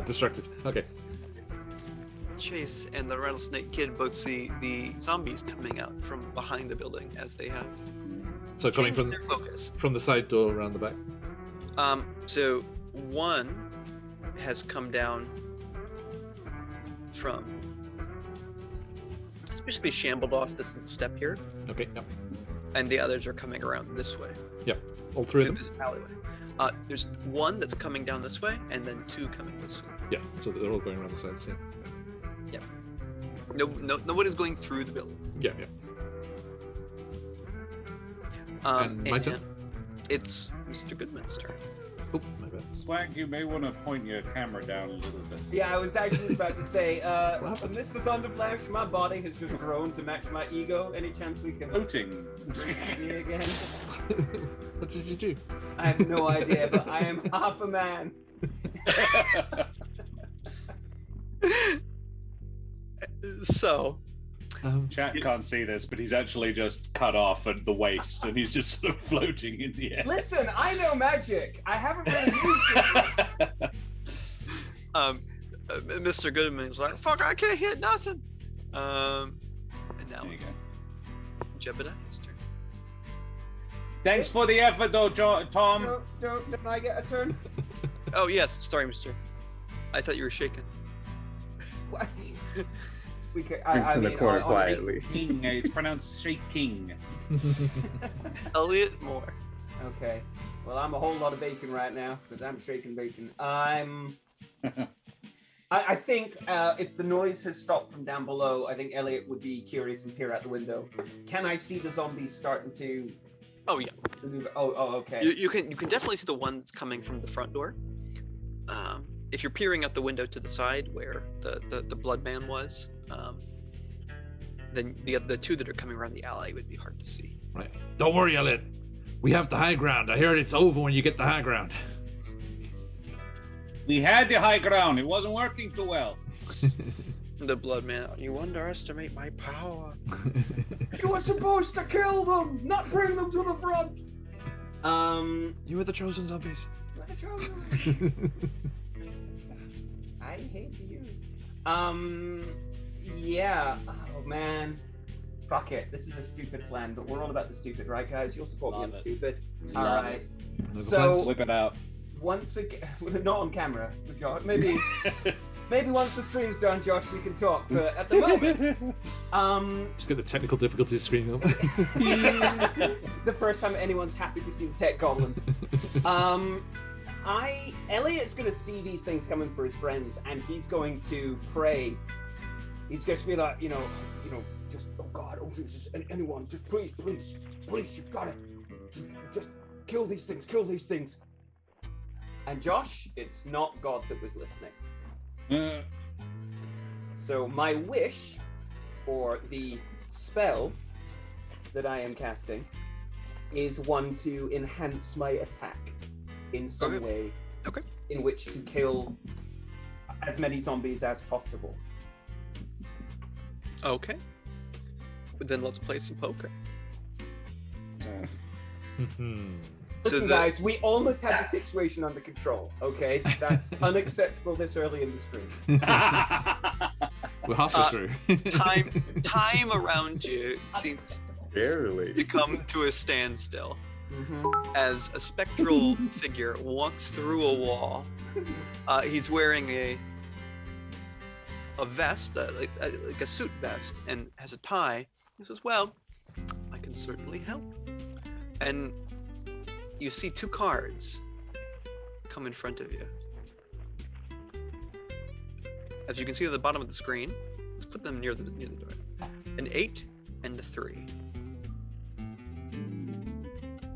Distracted. Okay. Chase and the Rattlesnake Kid both see the zombies coming out from behind the building as they have So coming changed from their focus. the side door around the back. So one has come down from. It's basically shambled off this step here, Okay. Yep. and the others are coming around this way. Yep. All 3 of To them. this alleyway. There's one that's coming down this way, and then 2 coming this way. Yeah. So they're all going around the sides. Yeah. Nobody's going through the building. Yeah. Yeah. And my turn? It's Mr. Goodman's turn. Oh, my bad. Swag, you may want to point your camera down a little bit. Yeah, I was actually about to say, happened? Mr. Thunderflash, my body has just grown to match my ego. Any chance we can Floating. drink me again? What did you do? I have no idea, but I am half a man. So, Chat can't see this, but he's actually just cut off at the waist, and he's just sort of floating in the air. Listen, I know magic. I haven't really used it. Mr. Goodman's like, fuck, I can't hit nothing. And now There you it's go. Jebediah's turn. Thanks for the effort, though, Tom. Don't I get a turn? Oh, yes. Sorry, mister. I thought you were shaking. What? We could, Drinks in the corner honestly- quietly. King, it's pronounced shaking. Elliot Moore. Okay. Well, I'm a whole lot of bacon right now because I'm shaking bacon. I think if the noise has stopped from down below, I think Elliot would be curious and peer out the window. Can I see the zombies starting to Oh, yeah. move? Oh, okay. You can definitely see the ones coming from the front door. If you're peering out the window to the side where the blood man was, then the two that are coming around the alley would be hard to see. Right. Don't worry, Elliot. We have the high ground. I heard it's over when you get the high ground. We had the high ground. It wasn't working too well. The blood man. You underestimate my power. You were supposed to kill them, not bring them to the front. You were the chosen zombies. I hate you. Yeah. Oh man. Fuck it. This is a stupid plan, but we're all about the stupid, right, guys? You'll support me on Love it. stupid. Love All right. No So- complaints? Whip it out. Once again, not on camera, with Josh. Maybe once the stream's done, Josh, we can talk. But at the moment, Just get the technical difficulties screening up. the first time anyone's happy to see the tech goblins. Elliot's gonna see these things coming for his friends, and he's going to pray. He's going to be like, just oh God, oh Jesus, anyone, just please, you've got it. Just kill these things. And Josh, it's not God that was listening. So my wish, or the spell that I am casting, is one to enhance my attack in some Okay. way. Okay. In which to kill as many zombies as possible. Okay. But then let's play some poker. Listen, guys, we almost had the situation under control, okay? That's unacceptable this early in the stream. We're halfway through. Time around you seems Barely. to come to a standstill Mm-hmm. as a spectral figure walks through a wall. He's wearing a vest, like a suit vest, and has a tie. He says, "Well, I can certainly help." And you see two cards come in front of you. As you can see at the bottom of the screen, let's put them near the door. An 8 and a 3.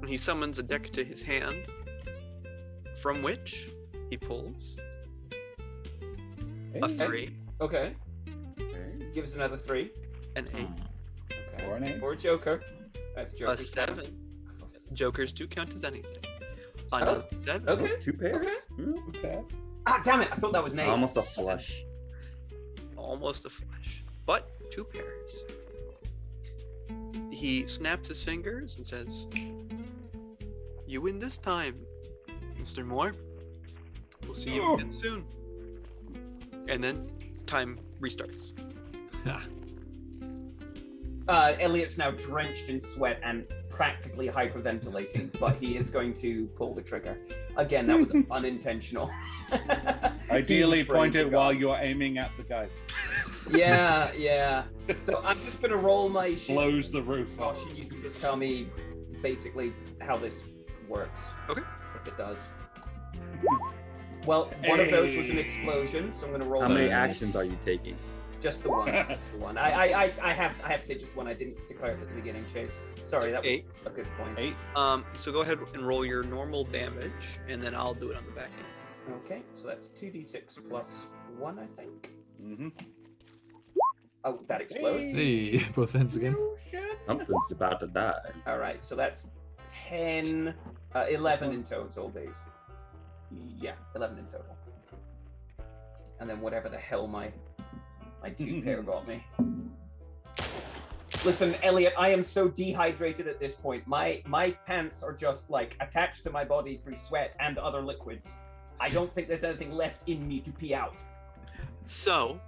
And he summons a deck to his hand, from which he pulls a 3, Okay. Give us another 3. an 8, Okay. Or an 8. Or a Joker. That's a Joker's 7. Jokers do count as anything. Oh, Another 7. Okay. 2 pairs? Okay. Okay. Ah, damn it! I thought that was an 8. Almost a flush. Almost a flush, but 2 pairs. He snaps his fingers and says, "You win this time, Mr. Moore. We'll see you again soon." And then time restarts. Elliot's now drenched in sweat and practically hyperventilating, but he is going to pull the trigger. Again, that was unintentional. Ideally, He was point praying it to while God. you're aiming at the guys. Yeah. So I'm just gonna roll my shit. Blows the roof off. Josh, and you can just tell me basically how this works. Okay. If it does. Well, one of those was an Hey. explosion, so I'm gonna roll. How many those. actions are you taking? Just the one. Just the one. I have to say just one. I didn't declare it at the beginning, Chase. Sorry, that was 8. a good point. 8. So go ahead and roll your normal damage, and then I'll do it on the back end. Okay, so that's 2d6 plus 1, I think. Mm-hmm. Oh, that explodes. Hey, both ends again. Something's about to die. All right, so that's 10, 11 in total, Dave. Yeah, 11 in total. And then whatever the hell my 2 pair got me. Listen, Elliot, I am so dehydrated at this point. My pants are just like attached to my body through sweat and other liquids. I don't think there's anything left in me to pee out. So,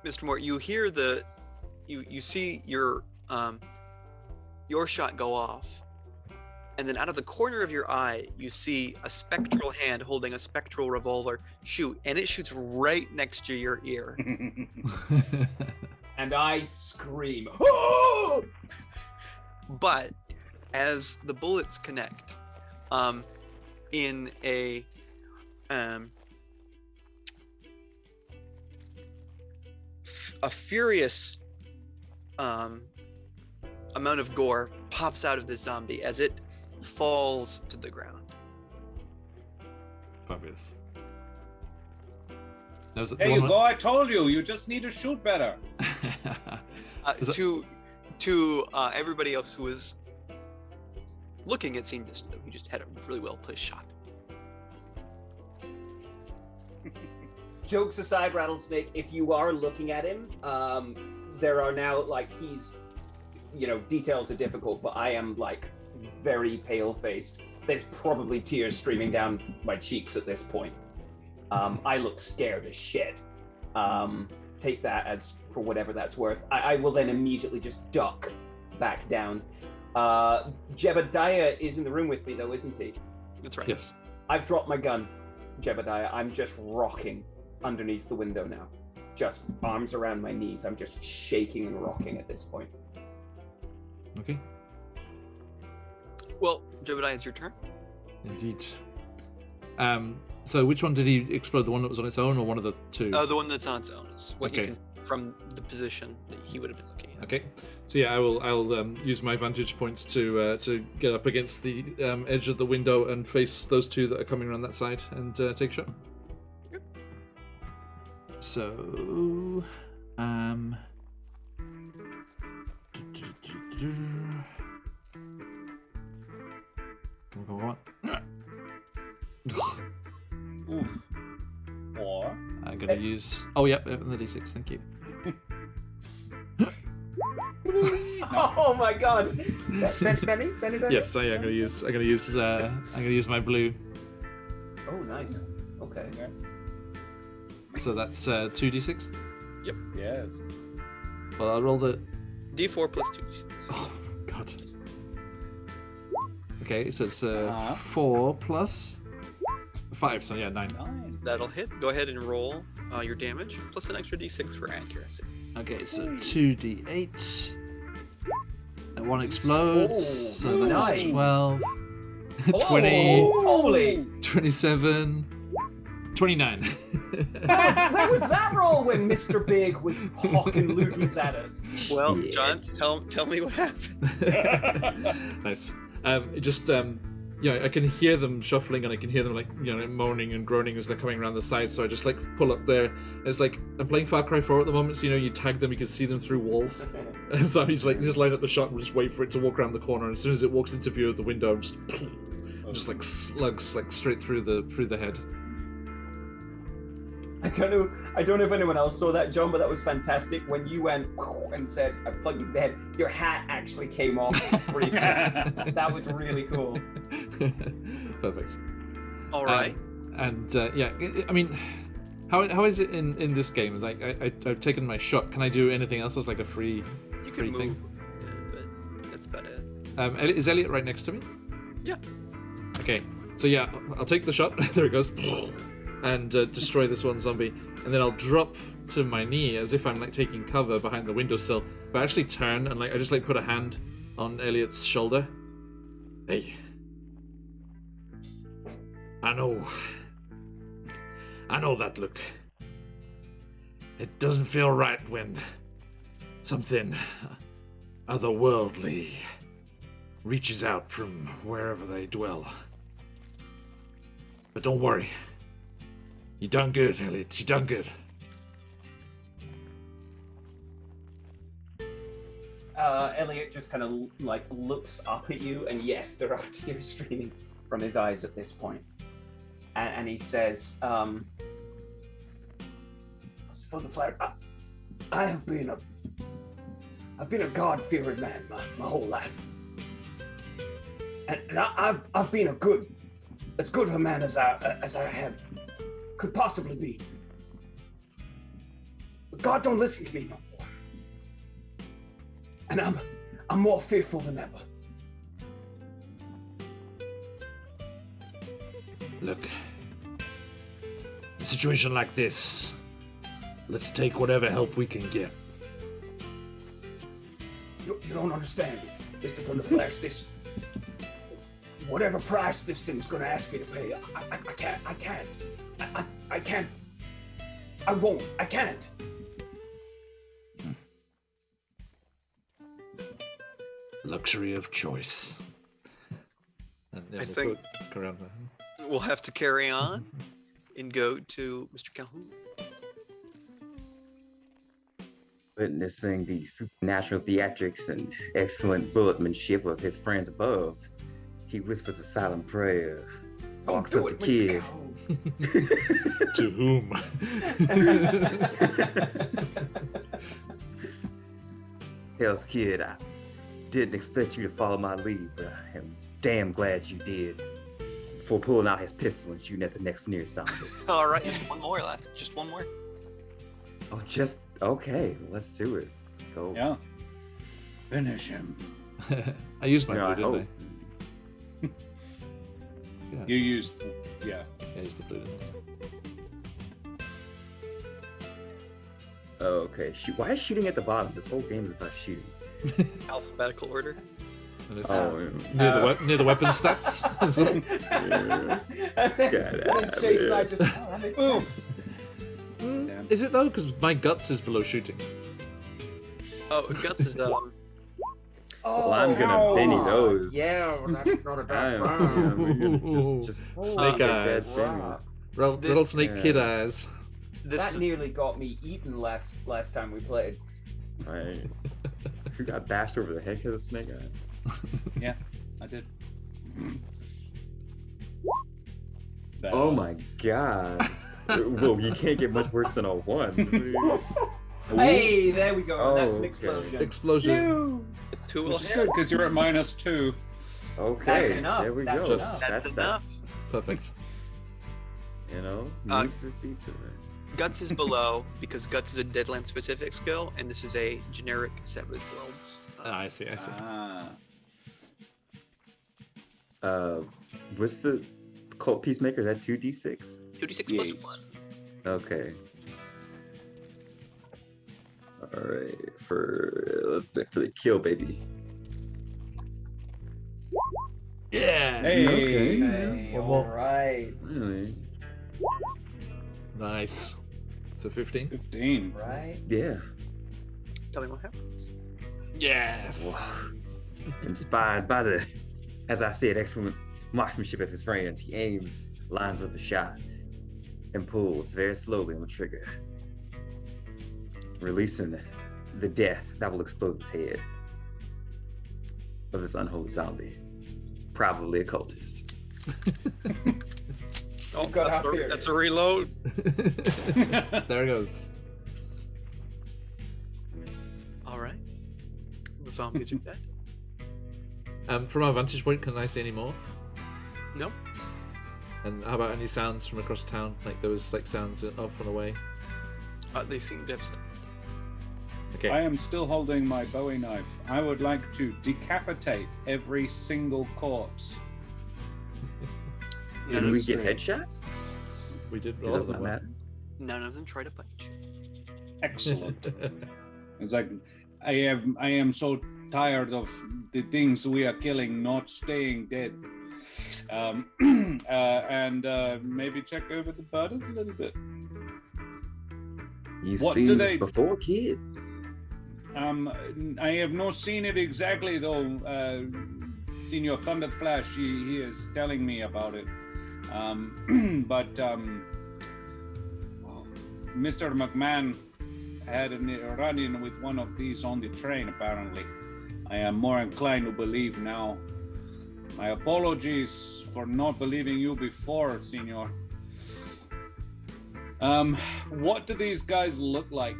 Mr. Moore, you hear you see your shot go off, and then out of the corner of your eye, you see a spectral hand holding a spectral revolver shoot, and it shoots right next to your ear. And I scream, "Oh!" But as the bullets connect, in a furious amount of gore pops out of the zombie as it falls to the ground. Fabulous. Now, is it the There you one go. I told you. You just need to shoot better. Is it- To everybody else who was looking at seeing this, we just had a really well placed shot. Jokes aside, Rattlesnake, if you are looking at him, there are now, like, he's, details are difficult, but I am, like, very pale-faced. There's probably tears streaming down my cheeks at this point. I look scared as shit. Take that as for whatever that's worth. I will then immediately just duck back down. Jebediah is in the room with me, though, isn't he? That's right. Yes. I've dropped my gun, Jebediah. I'm just rocking underneath the window now. Just arms around my knees. I'm just shaking and rocking at this point. Okay. Well, Jebediah, it's your turn. Indeed. So which one did he explode? The one that was on its own, or one of the two? The one that's on its own is what you Okay. can from the position that he would have been looking at. Okay. So yeah, I'll use my vantage point to get up against the edge of the window and face those two that are coming around that side and take a shot. Good. So, we'll go what? Oof. 4. I'm gonna use. Oh, yep, the D6. Thank you. Oh my god! Benny? Yes, I'm gonna use. I'm gonna use my blue. Oh, nice. Okay. So that's 2d6. Yes. Well, I rolled a. D4 plus 2. Oh God. Okay, so it's Uh-huh. 4 plus 5. So yeah, 9. 9. That'll hit. Go ahead and roll your damage plus an extra D6 for accuracy. Okay, so 2d8. And one explodes. Oh, so that's nice. 12. 20. Oh, holy! 27. 29. Where was that roll when Mr. Big was hawking loogies at us? Well, Shit. John, tell me what happened. Nice. I can hear them shuffling, and I can hear them moaning and groaning as they're coming around the side. So I just pull up there. It's like I'm playing Far Cry 4 at the moment, so you tag them, you can see them through walls. And so he's just line up the shot and just wait for it to walk around the corner. And as soon as it walks into view of the window, I'm just like slugs straight through the head. I don't know if anyone else saw that, John, but that was fantastic. When you went and said, I plugged into the head, your hat actually came off briefly. That was really cool. Perfect. All right. I mean, how is it in this game? It's like I've taken my shot. Can I do anything else as like a free You free can thing? move, but that's about it. Is Elliot right next to me? Yeah. Okay, so yeah, I'll take the shot. There it goes. And destroy this one zombie. And then I'll drop to my knee as if I'm taking cover behind the windowsill. But I actually turn and I just put a hand on Elliot's shoulder. Hey. I know that look. It doesn't feel right when something otherworldly reaches out from wherever they dwell. But don't worry. You done good, Elliot. You done good. Elliot just kind of like looks up at you, and yes, there are tears streaming from his eyes at this point. And he says, For the flag, I've been a God-fearing man my whole life, and I've been as good of a man as I could possibly be. But God don't listen to me no more, and I'm more fearful than ever. Look, in a situation like this, let's take whatever help we can get. You don't understand, Mr. From the Flash. This, whatever price this thing's gonna ask me to pay, I can't. I won't. I can't. Luxury of choice. And I we'll think- go around there. We'll have to carry on and go to Mr. Calhoun. Witnessing the supernatural theatrics and excellent bulletmanship of his friends above, he whispers a silent prayer, walks up to Kid. To whom? Tells Kid, I didn't expect you to follow my lead, but I am damn glad you did. Before pulling out his pistol and shooting at the next nearest zombie. All right, just one more left. Just one more. Oh, just okay. Let's do it. Let's go. Yeah. Finish him. I used my Yeah, blue, I didn't I? Yeah. You used, yeah. I used the blue, didn't I? Okay. Why is shooting at the bottom? This whole game is about shooting. Alphabetical order. And it's Oh, near the weapon stats as well. and then God, Chase and I man. just, that makes sense. Damn. Is it though? Because my guts is below shooting. Oh, Guts is Well, I'm gonna Benny those. Yeah, well, that's not a I bad am, plan. we're gonna just Snake make eyes. that Benny. Little snake kid Yeah. eyes. this. That nearly got me eaten last time we played. Right. Who got bashed over the head because of snake eye? Yeah, I did. Oh my god. Well, you can't get much worse than a 1. Hey, there we go. Oh, That's an okay. explosion. Explosion. Two will Which is hit. good because you're at -2. Okay. That's enough. There we That's go. enough. That's enough. Perfect. You know, Uh, meets it, beats it, right? Guts is below because Guts is a Deadlands specific skill, and this is a generic Savage Worlds. I see. Ah. What's the cult peacemaker? Is that 2d6? 2d6 plus Yes. 1. Okay. All right, for the kill, baby. Yeah. Hey. Okay. Hey, One more. all right. Really? Nice. So 15. 15. Right. Yeah. Tell me what happens. Yes. Inspired by the, as I said, excellent marksmanship of his friends, he aims, lines up the shot, and pulls very slowly on the trigger, releasing the death that will explode his head of this unholy zombie, probably a cultist. Oh, got that's, our a, that's a theories. reload. There it goes. All right. The zombies are dead. From our vantage point, can I see any more? No. And how about any sounds from across town? Like there was like sounds off and away. They seem to have stopped. Okay. I am still holding my Bowie knife. I would like to decapitate every single corpse. Can in we the get street. headshots? We did It roll does not them. matter. None of them try to punch. Excellent. It's like I am so tired of the things we are killing not staying dead. And maybe check over the bodies a little bit. You've What do seen they- this before, kid? I have not seen it exactly though. Senior Thunder Flash, he is telling me about it. But Mr. McMahon had a run-in with one of these on the train, apparently. I am more inclined to believe now. My apologies for not believing you before, Senior. What do these guys look like?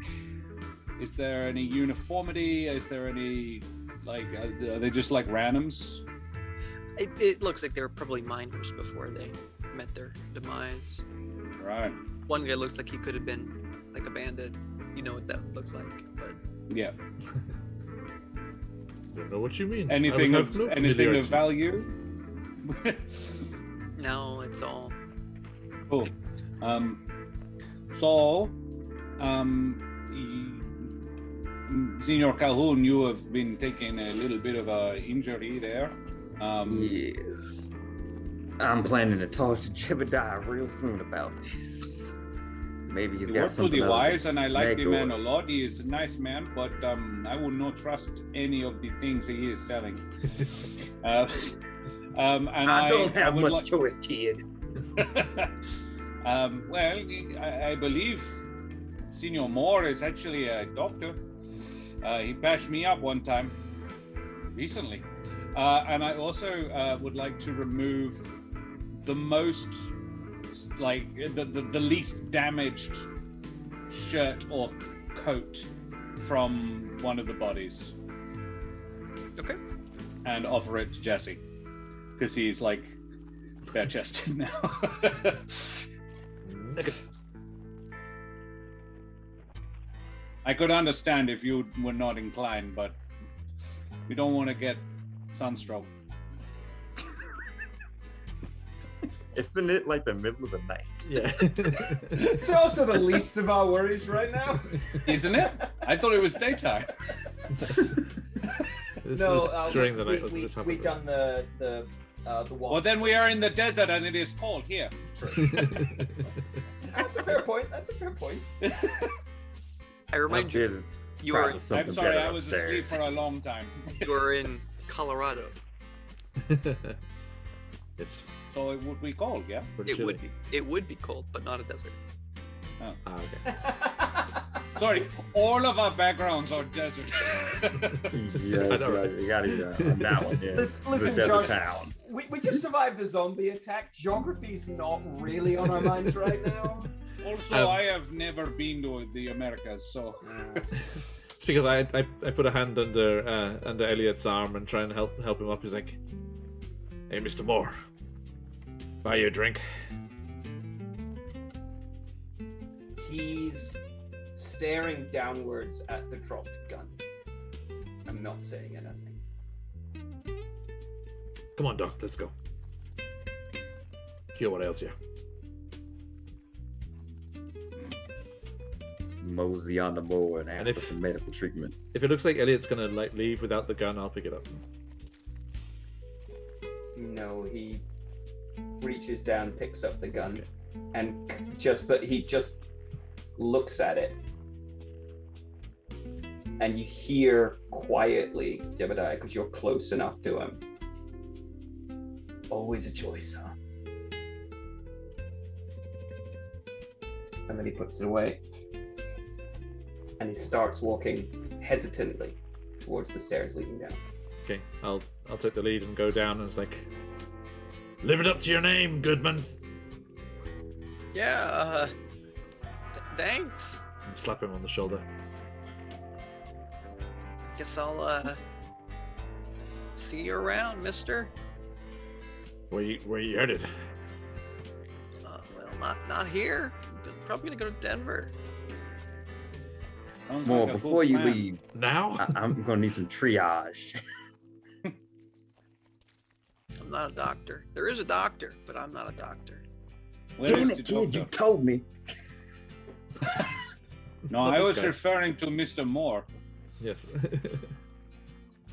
Is there any uniformity? Is there any, like, are they just like randoms? It looks like they were probably miners before they met their demise. Right. One guy looks like he could have been like a bandit. You know what that looks like, but Yeah. Don't know what you mean. Anything I of would have no anything of familiarity. value? no, it's all. Cool. So, Senior Calhoun, you have been taking a little bit of a injury there. Yes. I'm planning to talk to Jebediah real soon about this. Maybe he's He got works something pretty other than wise, and I like the snake man a oil. lot. He is a nice man, but I will not trust any of the things he is selling. And I don't have would much like- choice, kid. Well, I believe Senior Moore is actually a doctor. He patched me up one time recently. And I also would like to remove the most, like, the least damaged shirt or coat from one of the bodies Okay. and offer it to Jesse. Because he's, like, bare-chested now. Okay. I could understand if you were not inclined, but we don't want to get sunstroke. Isn't it like the middle of the night? Yeah. It's also the least of our worries right now. Isn't it? I thought it was daytime. This was during the night. we, wasn't we, this we happening? done the walk. Well, then we are in the desert and it is cold here. That's a fair point. That's a fair point. I remind you, There's you were probably something I'm sorry, better I was asleep upstairs. for a long time. you were in Colorado. Yes. So it would be cold, yeah? Pretty It chilly. would be. It would be cold, but not a desert. Ah, okay. Sorry, all of our backgrounds are desert. Yeah, I know, right? you gotta on that one. Yeah. Listen, the desert Josh, town. we just survived a zombie attack. Geography's not really on our minds right now. Also, I have never been to the Americas, so Speaking of that, I put a hand under Elliot's arm and try and help him up. He's like, "Hey, Mr. Moore, buy you a drink." He's staring downwards at the dropped gun. I'm not saying anything. Come on, Doc, let's go. Cure what ails you. Mosey on the board and And ask if- for some medical treatment. If it looks like Elliot's gonna like leave without the gun, I'll pick it up. No, he reaches down, picks up the gun, Okay. and he just looks at it. And you hear quietly, Jebediah, because you're close enough to him. Always a choice, huh? And then he puts it away. And he starts walking hesitantly towards the stairs leading down. Okay, I'll take the lead and go down, and it's like, live it up to your name, Goodman. Yeah. Thanks. And slap him on the shoulder. Guess I'll see you around, Mister. Where you headed? Well, not here. Probably gonna go to Denver. sounds More like a before good you plan. leave, Now? I'm gonna need some triage. I'm not a doctor. There is a doctor, but I'm not a doctor. Where Damn is it, the kid! You doctor? told me. No, Not I this was guy. referring to Mr. Moore. Yes.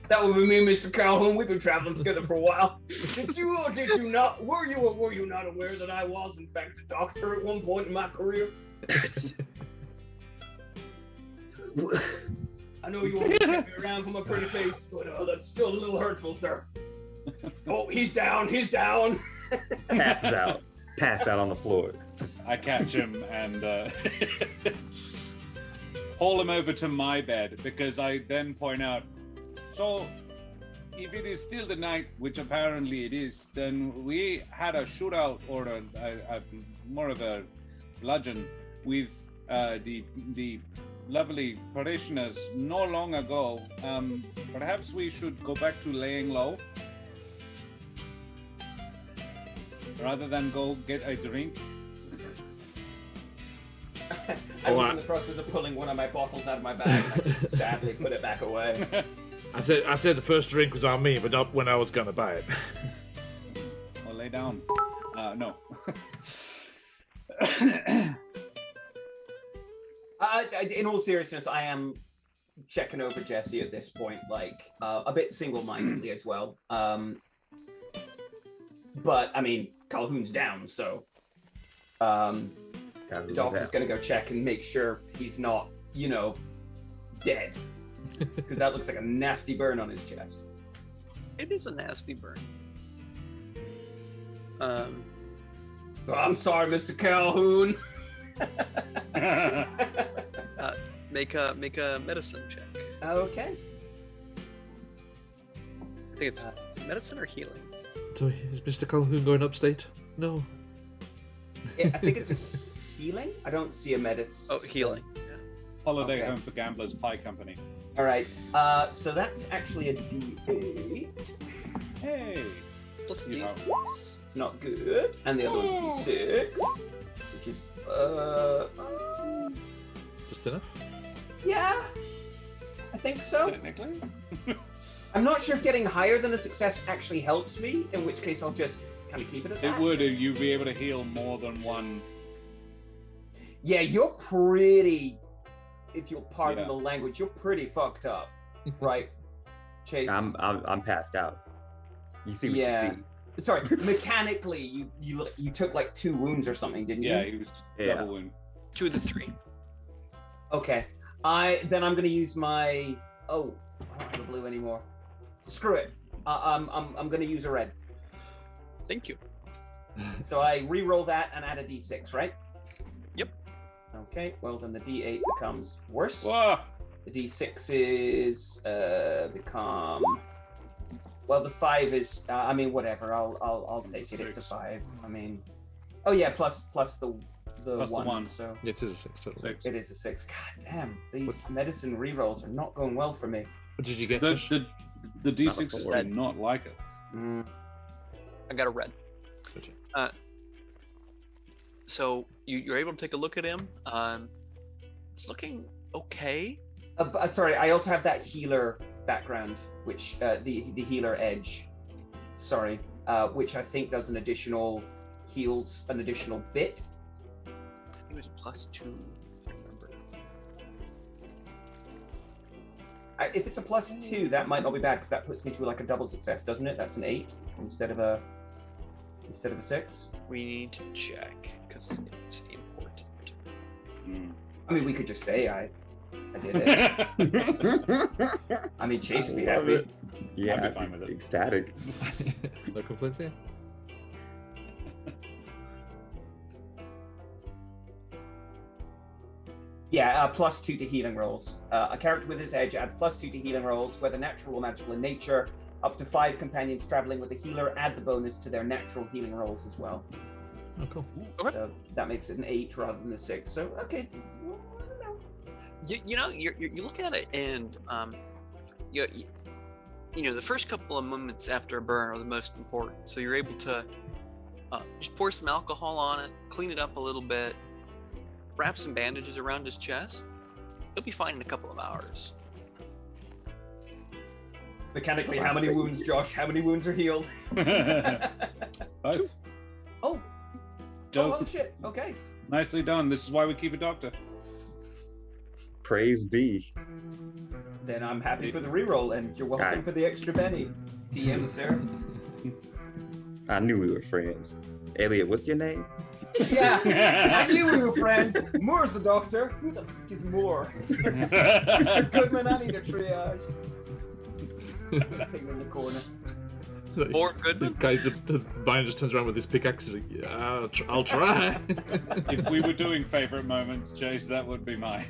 That would be me, Mr. Calhoun. We've been traveling together for a while. Did you or did you not? Were you not aware that I was, in fact, a doctor at one point in my career? I know you want to take me around for my pretty face, but that's still a little hurtful, sir. Oh, he's down. He's down. Passes out. Passed out on the floor. I catch him and haul him over to my bed because I then point out, so if it is still the night, which apparently it is, then we had a shootout or a more of a bludgeon with the lovely parishioners no long ago. Perhaps we should go back to laying low rather than go get a drink. I was in the process of pulling one of my bottles out of my bag and I just sadly put it back away. I said the first drink was on me, but not when I was gonna buy it. Well, lay down. No. In all seriousness, I am checking over Jesse at this point, like a bit single-mindedly as well. But I mean, Calhoun's down, so the doctor's gonna go check and make sure he's not, dead, because that looks like a nasty burn on his chest. It is a nasty burn. I'm sorry, Mr. Calhoun. Make a medicine check. Okay. I think it's medicine or healing. So is Mr. Calhoun going upstate? No. I think it's healing. I don't see a medicine. Oh, healing. Yeah. Holiday Okay. Home for Gamblers Pie Company. All right. So that's actually a D8. Hey. Plus You know. D6. It's not good. And the other one's D6, which is Just enough? yeah. I think so. Technically. I'm not sure if getting higher than a success actually helps me, in which case I'll just kind of keep it at that. It would if you'd be able to heal more than one. Yeah, you're pretty, if you'll pardon Yeah. the language, you're pretty fucked up, right, Chase? I'm passed out. You see what Yeah. you see. Sorry, mechanically, you took like 2 wounds or something, didn't you? Yeah, he was Yeah. double wound. 2 of the 3. Okay. I'm gonna use my. Oh, I don't have a blue anymore. Screw it. I'm gonna use a red. Thank you. So I re-roll that and add a d6, right? Yep. Okay. Well, then the d8 becomes worse. Whoa! The d6 is become. Well, the 5 is. I mean, whatever. I'll take it. It's a 6. 5. I mean. Oh yeah, plus the Plus the 1. 1. So It is a 6 total. 6. it is a 6. God damn, these medicine re-rolls are not going well for me. What did you get, The, Fish? the D6s Not do not like it. Mm. I got a red. Gotcha. So you're able to take a look at him. It's looking okay. Sorry, I also have that healer background, which the healer edge. Sorry, which I think does heals an additional bit. I think it was a +2, if I remember. If it's a +2, that might not be bad because that puts me to like a double success, doesn't it? That's an 8 instead of a 6. We need to check because it's important. Mm. I mean, we could just say I did it. I mean, Chase would be Love happy. it. Yeah, I'd be fine with it. Ecstatic. No complaints here? Yeah, +2 to healing rolls. A character with his edge add +2 to healing rolls, whether natural or magical in nature. Up to 5 companions traveling with a healer add the bonus to their natural healing rolls as well. Oh, cool. Okay. So that makes it an 8 rather than a 6. So okay, well, I don't know. You look at it and the first couple of moments after a burn are the most important. So you're able to just pour some alcohol on it, clean it up a little bit, wrap some bandages around his chest. He'll be fine in a couple of hours. Mechanically, how many wounds, Josh? How many wounds are healed? Both. Oh, Dope. shit. Okay. Nicely done. This is why we keep a doctor. Praise be. Then I'm happy for the reroll, and you're welcome Alright. for the extra penny. DM, sir. I knew we were friends. Elliot, what's your name? Yeah, I knew we were friends. Moore's the doctor. Who the fuck is Moore? Mr. Goodman, I need a triage. Hanging in the corner. Or Goodman? The Brian just turns around with his pickaxe. He's like, yeah, I'll try. If we were doing favorite moments, Chase, that would be mine.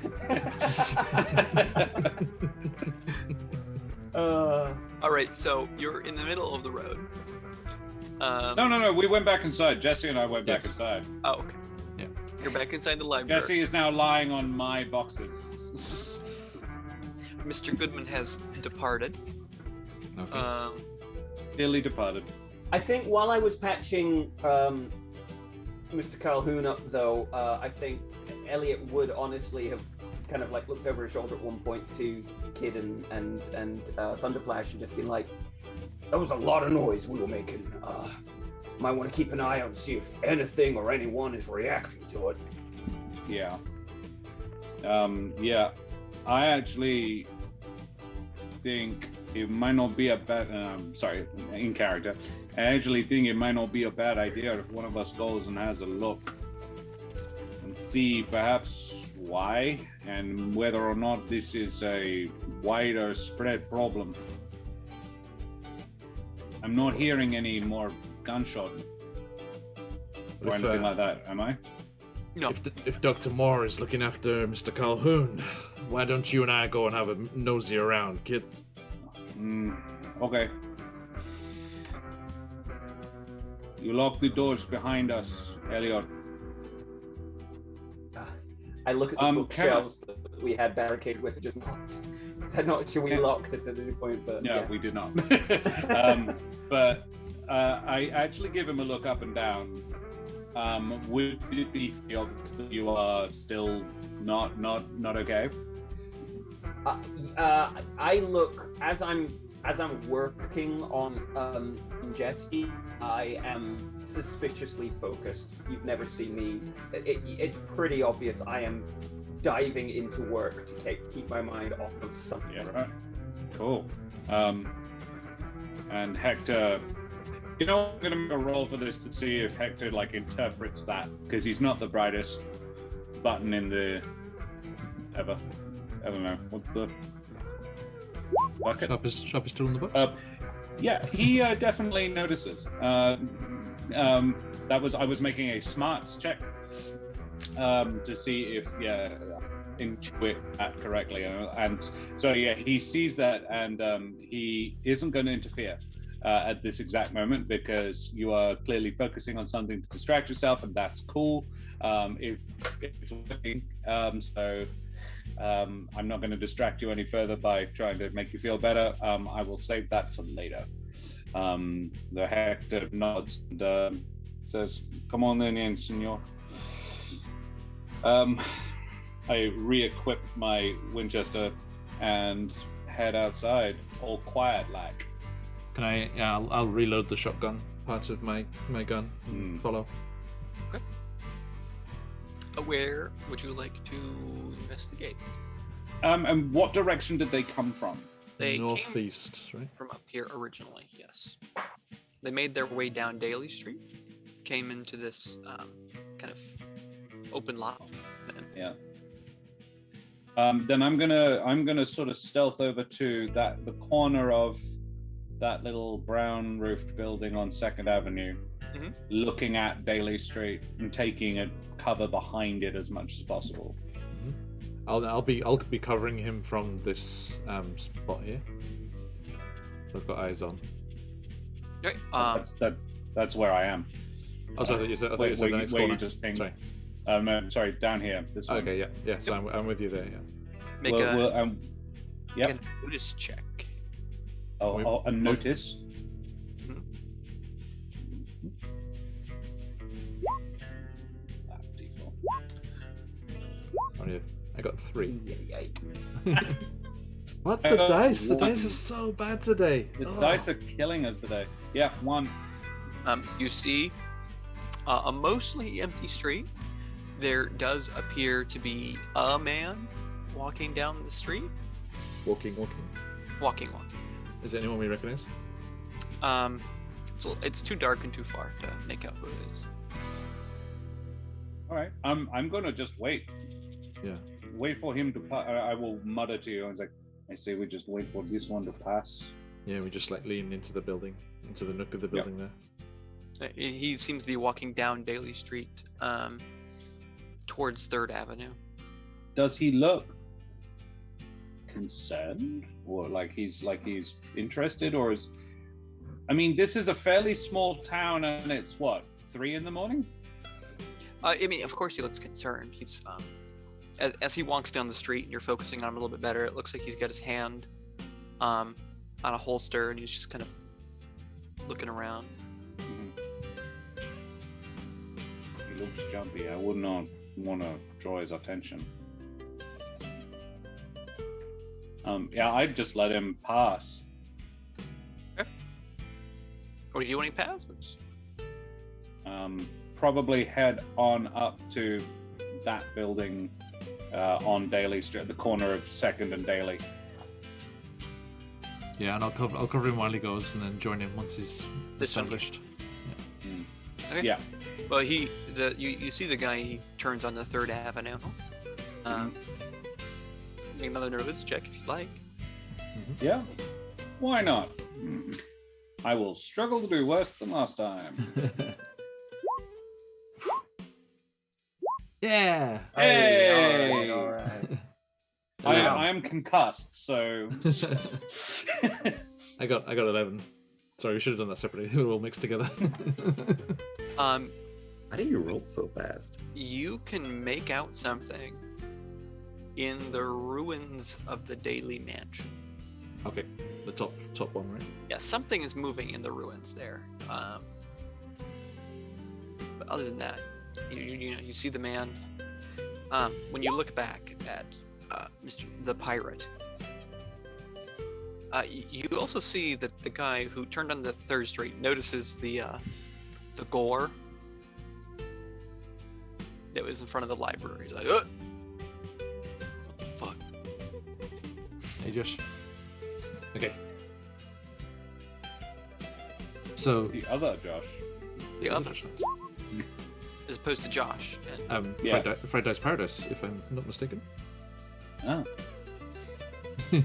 All right, so you're in the middle of the road. No. We went back inside. Jesse and I went back Yes. inside. Oh, okay. Yeah. You're back inside the library. Jesse is now lying on my boxes. Mr. Goodman has departed. Okay. Nearly departed. I think while I was patching Mr. Calhoun up, though, I think Elliot would honestly have kind of like looked over his shoulder at one point to Kid and Thunderflash and just been like, That was a lot of noise we were making. Might want to keep an eye out and see if anything or anyone is reacting to it. Yeah. Yeah. I actually think it might not be a bad. Sorry, in character. I actually think it might not be a bad idea if one of us goes and has a look and see perhaps why and whether or not this is a wider spread problem. I'm not hearing any more gunshot or anything like that, am I? No. If Dr. Moore is looking after Mr. Calhoun, why don't you and I go and have a nosy around, kid? Okay. You lock the doors behind us, Elliot. I look at the bookshelves that we had barricaded with, just locked. I'm not sure we locked it at any point, but No, we did not. But I actually give him a look up and down. Would it be obvious that you are still not okay? I look as I'm working on Jesse. I am suspiciously focused. You've never seen me. It's pretty obvious. I am diving into work to keep my mind off of something. Yeah, right. Cool. And Hector, you know, I'm gonna make a roll for this to see if Hector like interprets that, because he's not the brightest button in the ever. I don't know. What's the bucket? Sharpest tool in the box? Yeah, he definitely notices. I was making a smarts check to see if intuit that correctly, and so he sees that, and he isn't going to interfere at this exact moment because you are clearly focusing on something to distract yourself, and that's cool. It's working, so. I'm not going to distract you any further by trying to make you feel better. I will save that for later. The Hector nods and says, "Come on then, senor." I re-equip my Winchester and head outside, all quiet like. Can I? Yeah, I'll reload the shotgun part of my gun and follow. Okay. Where would you like to investigate? And what direction did they come from? They Northeast, right? from up here originally, yes. They made their way down Daly Street, came into this kind of open lot. Yeah. Then I'm gonna sort of stealth over to the corner of that little brown roofed building on 2nd Avenue, looking at Daly Street and taking a cover behind it as much as possible. I'll be covering him from this spot here. I've got eyes on. Okay. That's where I am. Oh, sorry, I thought you said the next corner. You just pinged. Sorry. No, sorry, down here. This one. Okay, yeah. So I'm with you there. Yeah. Make Yep. a notice check. Oh, a notice. I got 3. Yeah. What's the dice? The dice are so bad today. The dice are killing us today. Yeah, 1. You see a mostly empty street. There does appear to be a man walking down the street. Walking. Walking. Is it anyone we recognize? It's too dark and too far to make out who it is. All right. I'm gonna just wait. Yeah. Wait for him to pass. I will mutter to you. I was like, I say we just wait for this one to pass. Yeah, we just like lean into the building, into the nook of the building there. He seems to be walking down Daly Street, towards 3rd Avenue. Does he look concerned, or like he's interested, or is? I mean, this is a fairly small town, and it's what, 3 a.m? I mean, of course he looks concerned. He's as he walks down the street, and you're focusing on him a little bit better. It looks like he's got his hand on a holster, and he's just kind of looking around. He looks jumpy. I would not want to draw his attention. Yeah, I'd just let him pass. Okay. What do you want to passes? Probably head on up to that building on Daly Street, at the corner of 2nd and Daly. Yeah, and I'll cover him while he goes, and then join him once he's This one here? established. Okay. Yeah. Well, you see the guy. He turns on the 3rd Avenue. Make another nervous check if you'd like. Yeah. Why not? I will struggle to do worse than last time. Yeah. Hey! All right. I am concussed, so I got 11. Sorry, we should have done that separately. They were all mixed together. How do you roll so fast? You can make out something in the ruins of the Daily Mansion. Okay, the top one, right? Yeah, something is moving in the ruins there. But other than that, you see the man. When you look back at Mr. the Pirate, you also see that the guy who turned on the 3rd Street notices the gore that was in front of the library. He's like, "Oh, what the fuck?" Hey, Josh. Okay. So the other Josh. The other, as opposed to Josh. And Yeah. Fried Dice Paradise, if I'm not mistaken. Oh. I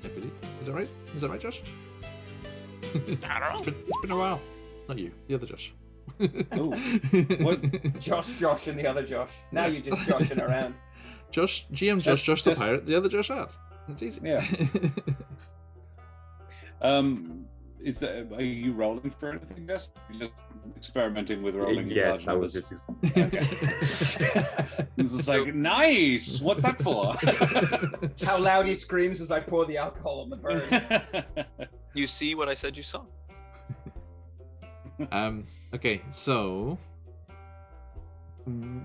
believe. Is that right? Is that right, Josh? I don't know. It's been a while. Not you, the other Josh. Oh. What? Josh, and the other Josh. Now you're just joshing around. Josh, GM Josh, Josh the Just- Pirate, the other Josh Art. It's easy. Yeah. Is that, are you rolling for anything, Jess? You're just experimenting with rolling. Yes, large I was numbers? just. Okay. This is like, nice. What's that for? How loud he screams as I pour the alcohol on the burn. You see what I said you saw? Okay, so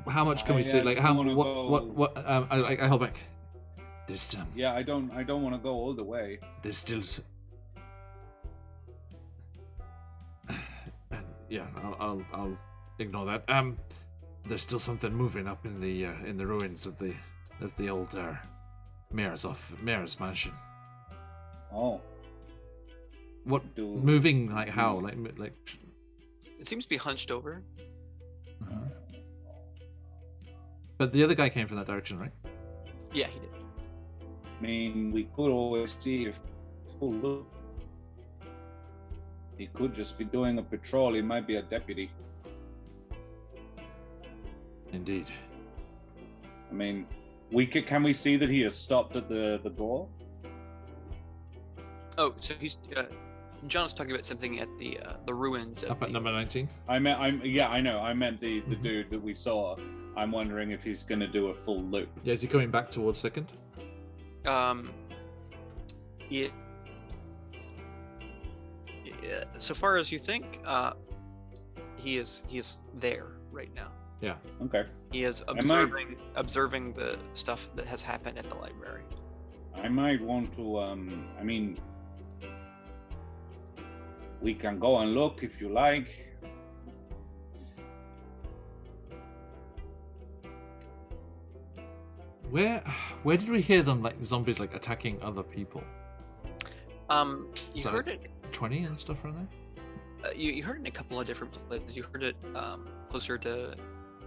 how much can we say? Like, how wanna what? I hold back. There's Yeah, I don't want to go all the way. there's still. Yeah, I'll ignore that. There's still something moving up in the ruins of the old mayor's mansion. Oh. What moving? Like how? Like. It seems to be hunched over. But the other guy came from that direction, right? Yeah, he did. I mean, we could always see if full look. He could just be doing a patrol. He might be a deputy. Indeed. I mean, can we see that he has stopped at the door? Oh, so he's John's talking about something at the ruins. Up at number 19. I know. I meant the dude that we saw. I'm wondering if he's going to do a full loop. Yeah, is he coming back towards 2nd? Yeah. So far as you think, he is there right now. Yeah. Okay. He is observing the stuff that has happened at the library. I might want to. I mean, we can go and look if you like. Where did we hear them, like zombies like attacking other people? You So- heard it. 20 and stuff around there? You heard it in a couple of different places. You heard it closer to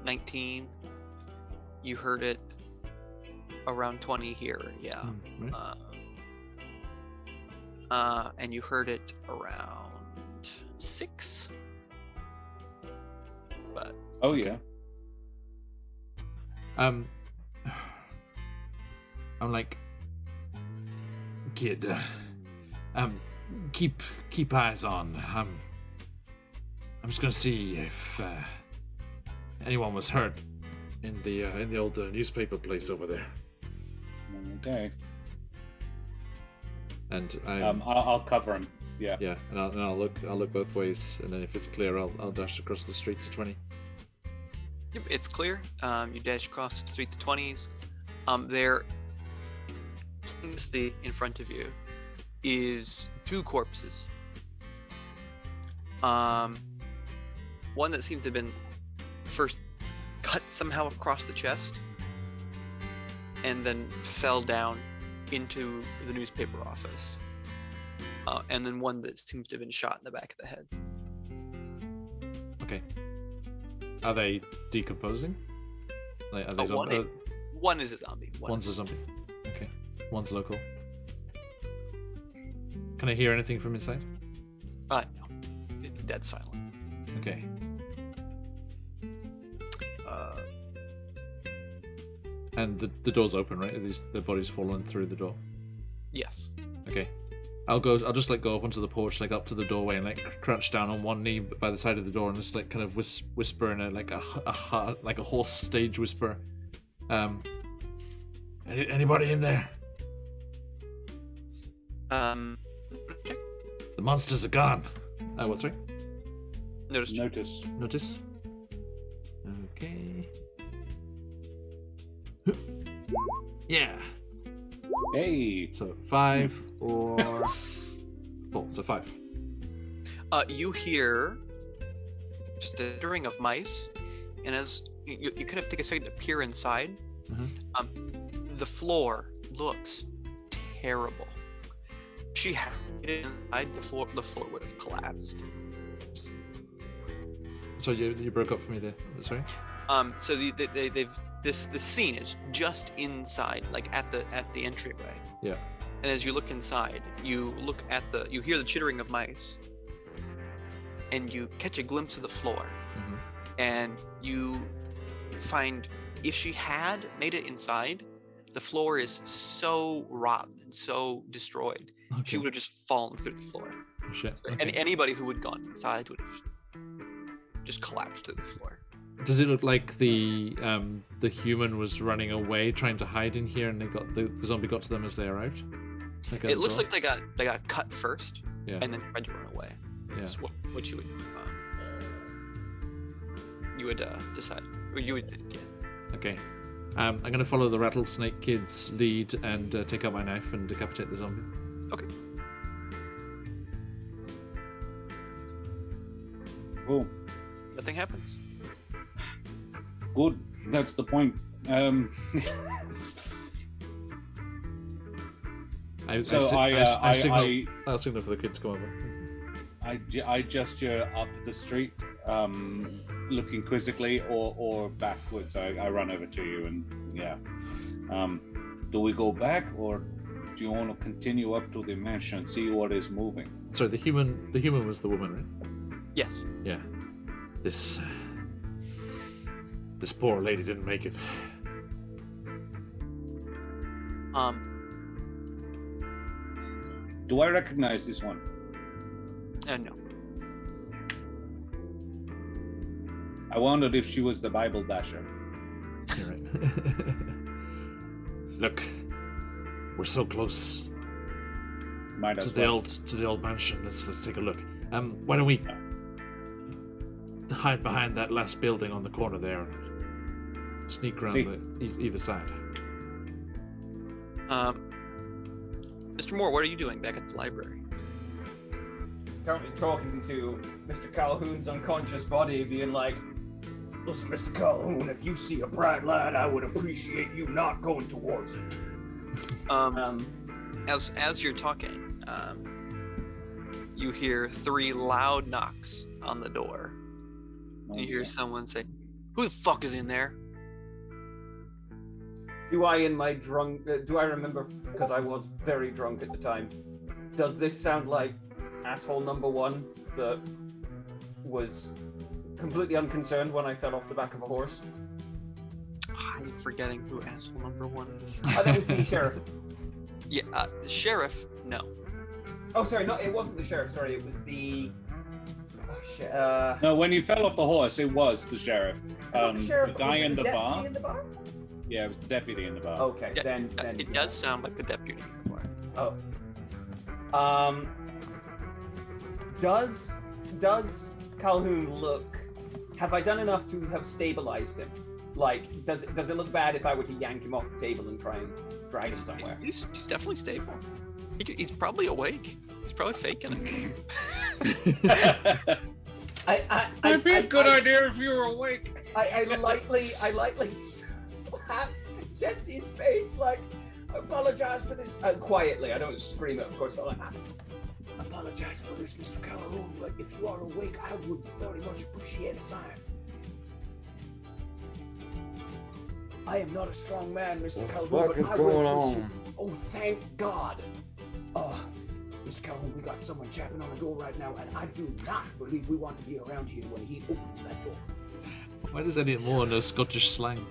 19, You heard it around 20 here, yeah. Right. And you heard it around 6. But Oh yeah. I'm like, kid. Keep eyes on. I'm just gonna see if anyone was hurt in the old newspaper place over there. Okay. And I'll cover him. Yeah. yeah, and I'll look both ways, and then if it's clear, I'll dash across the street to 20. yep, it's clear. You dash across the street to 20s. There, in front of you, is 2 corpses. One that seemed to have been first cut somehow across the chest, and then fell down into the newspaper office. And then one that seems to have been shot in the back of the head. Okay. Are they decomposing? Like, are they One is a zombie. One's a zombie. Okay. One's local. Can I hear anything from inside? No. It's dead silent. Okay. And the door's open, right? Are the bodies fallen through the door? Yes. Okay. I'll just like go up onto the porch, like up to the doorway, and like crouch down on one knee by the side of the door, and just like kind of whisper in like a hoarse stage whisper. Anybody in there? The The monsters are gone. What's right? Notice. Notice. Okay. Yeah. Hey. So 5 or 4. So 5. You hear stirring of mice, and as you kind of take a second to peer inside, the floor looks terrible. If she hadn't been inside, the floor would have collapsed. So you broke up for me there. Sorry. So the scene is just inside, like at the entryway. Yeah. And as you look inside, you hear the chittering of mice, and you catch a glimpse of the floor, and you find if she had made it inside, the floor is so rotten and so destroyed, she would have just fallen through the floor. Oh, shit. So Okay. anybody who had gone inside would have just collapsed to the floor. Does it look like the human was running away, trying to hide in here, and the zombie got to them as they arrived? Like It looks like they got cut first, Yeah. and then tried to run away. Yeah. That's what you would decide, or you would, yeah. Okay. I'm gonna follow the rattlesnake kid's lead and take out my knife and decapitate the zombie. Okay. Cool. Nothing happens. Good. That's the point. I I'll signal for the kids to come over. I gesture up the street, looking quizzically, or backwards. I run over to you, and yeah. Do we go back, or do you want to continue up to the mansion and see what is moving? So the human was the woman, right? Yes. Yeah. This poor lady didn't make it. Do I recognize this one? No. I wondered if she was the Bible dasher. You're right. Look, we're so close Might as to the old mansion. Let's take a look. Why don't we hide behind that last building on the corner there and sneak around either side? Mr. Moore, what are you doing back at the library? Currently talking to Mr. Calhoun's unconscious body, being like, Listen, Mr. Calhoun, if you see a bright light, I would appreciate you not going towards it. As you're talking, you hear 3 loud knocks on the door. You hear someone say, "Who the fuck is in there?" Do I remember, because I was very drunk at the time, does this sound like asshole number one that was completely unconcerned when I fell off the back of a horse? I'm forgetting who asshole number one is. That was the sheriff. Yeah, the sheriff, no. Oh, sorry, no, it wasn't the sheriff. Sorry, it was the... Oh, shit. No, when you fell off the horse, it was the sheriff. The sheriff, The guy was it in the deputy bar? in the bar? Yeah, it was the deputy in the bar. Okay, Yeah, then it does sound like the deputy. Oh. Does Calhoun look? Have I done enough to have stabilized him? Like, does it look bad if I were to yank him off the table and try and drag him somewhere? He's definitely stable. He's probably awake. He's probably faking it. It'd be a good idea if you were awake. I lightly slap Jesse's face, like, I apologize for this. Quietly, I don't scream it, of course, but like, I apologize for this, Mr. Calhoun, but if you are awake, I would very much appreciate a sign. I am not a strong man, Mr. Calhoun. What is going on? Oh, thank God. Mr. Calhoun, we got someone chapping on the door right now, and I do not believe we want to be around here when he opens that door. Why does Elliot Moore know Scottish slang?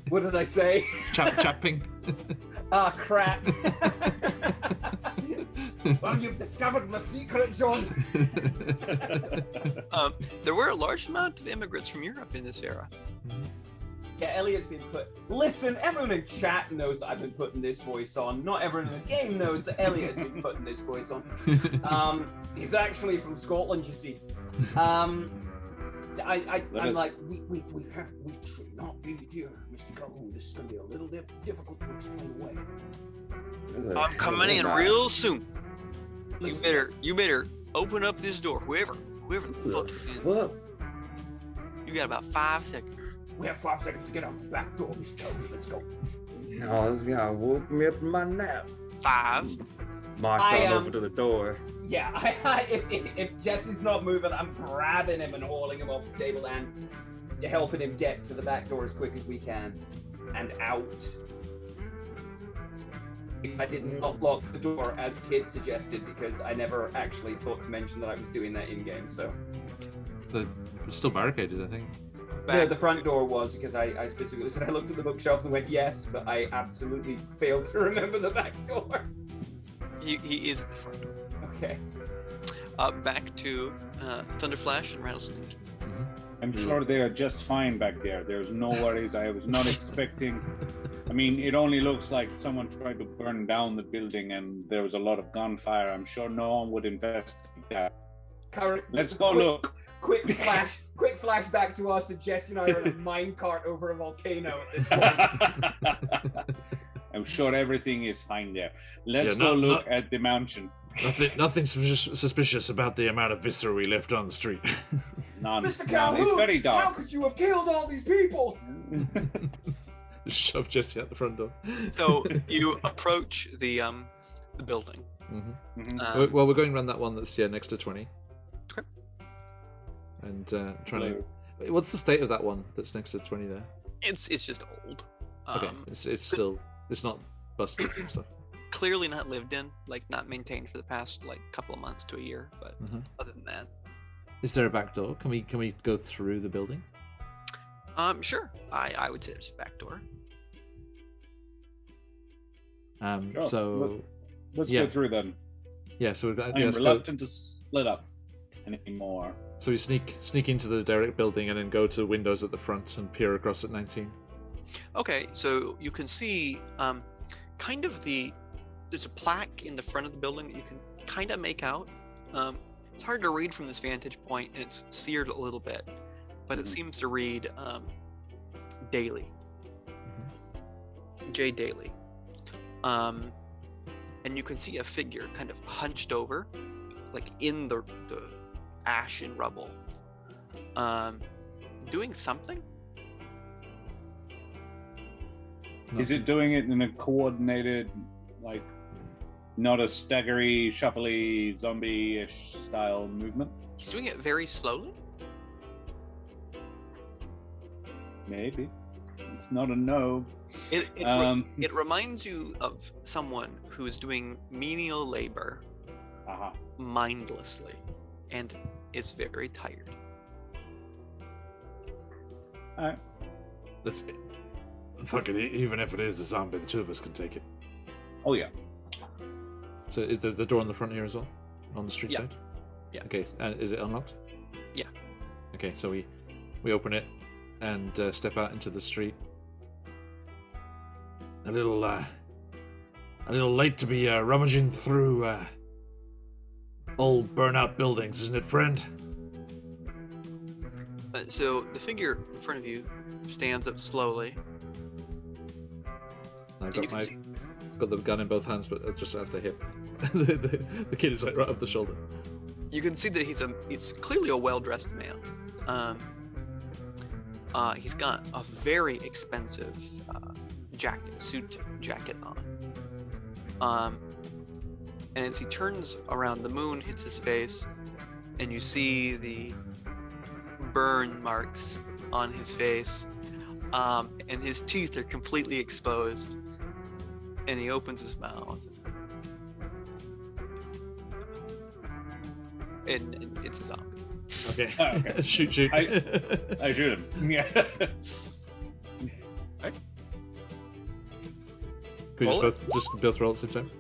What did I say? Chapping. Ah, crap. Well, you've discovered my secret, John. There were a large amount of immigrants from Europe in this era. Yeah, Elliot's been put... Listen, everyone in chat knows that I've been putting this voice on. Not everyone in the game knows that Elliot's been putting this voice on. He's actually from Scotland, you see. I'm like, we should not be here, Mr. Calhoun. This is going to be a little difficult to explain away. I'm coming in real soon. Listen, You better open up this door. Whoever the fuck. You got about 5 seconds. we have 5 seconds to get out the back door, Mr. Calhoun. Let's go. Oh, this guy woke me up in my nap. 5. March I, on over to the door. Yeah, if Jesse's not moving, I'm grabbing him and hauling him off the table and helping him get to the back door as quick as we can and out. I did not lock the door as Kid suggested because I never actually thought to mention that I was doing that in game. So It's still barricaded, I think. yeah, the front door was because I specifically said I looked at the bookshelves and went yes, but I absolutely failed to remember the back door. He is at the front door. Okay. Back to Thunderflash and Rattlesnake. I'm sure they are just fine back there. There's no worries. I was not expecting. I mean, it only looks like someone tried to burn down the building and there was a lot of gunfire. I'm sure no one would investigate that. Let's go look. Quick flash back to us, and Jesse and I are in a minecart over a volcano at this point. I'm sure everything is fine there. Let's go look at the mansion. Nothing suspicious about the amount of viscera we left on the street. Mr. Calhoun, it's very dark. how could you have killed all these people? Shove Jesse out the front door. So you approach the building. Well, we're going around that one that's next to 20. Okay. And trying to. What's the state of that one that's next to 20 there? It's just old. Okay, it's still not busted and stuff. Clearly not lived in, like not maintained for the past like couple of months to a year. But other than that, is there a back door? Can we go through the building? Sure. I would say there's a back door. Sure. So let's go through them. Yeah, so we've got. I'm reluctant to split up anymore. So we sneak into the direct building and then go to windows at the front and peer across at 19. Okay, so you can see kind of there's a plaque in the front of the building that you can kind of make out. It's hard to read from this vantage point, and it's seared a little bit, but it seems to read Daily. J. Daily. And you can see a figure kind of hunched over, like in the ash and rubble, doing something. Is it doing it in a coordinated, like, not a staggery, shuffly, zombie-ish style movement? He's doing it very slowly. Maybe. It's not a no. It reminds you of someone who is doing menial labor mindlessly and is very tired. All right. Let's fuck it. Even if it is a zombie, the two of us can take it. Oh yeah. So there's the door on the front here as well, on the street Yeah. side. Yeah. Okay. And is it unlocked? Yeah. Okay. So we open it and step out into the street. A little late to be rummaging through old burnt-out buildings, isn't it, friend? So the figure in front of you stands up slowly. I've And you got can see, got the gun in both hands, but just at the hip. the kid is right up the shoulder. you can see that he's clearly a well-dressed man. He's got a very expensive suit jacket on. And as he turns around, the moon hits his face, and you see the burn marks on his face, and his teeth are completely exposed. And he opens his mouth, and it's a zombie. Okay. Oh, okay. shoot. I shoot him. Yeah. Could you Roll just both roll at the same time?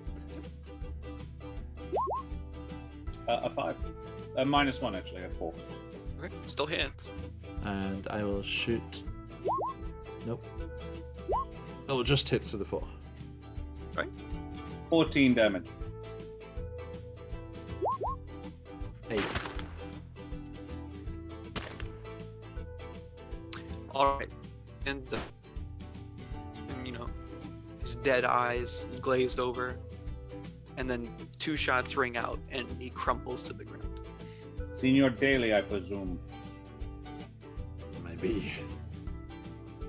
A 5. A -1 actually. A 4. Okay, still hits. And I will shoot. Nope. Oh, just hits to the 4. 14 damage. 8. All right, and his dead eyes glazed over, and then 2 shots ring out, and he crumples to the ground. Senior Daly, I presume. Maybe.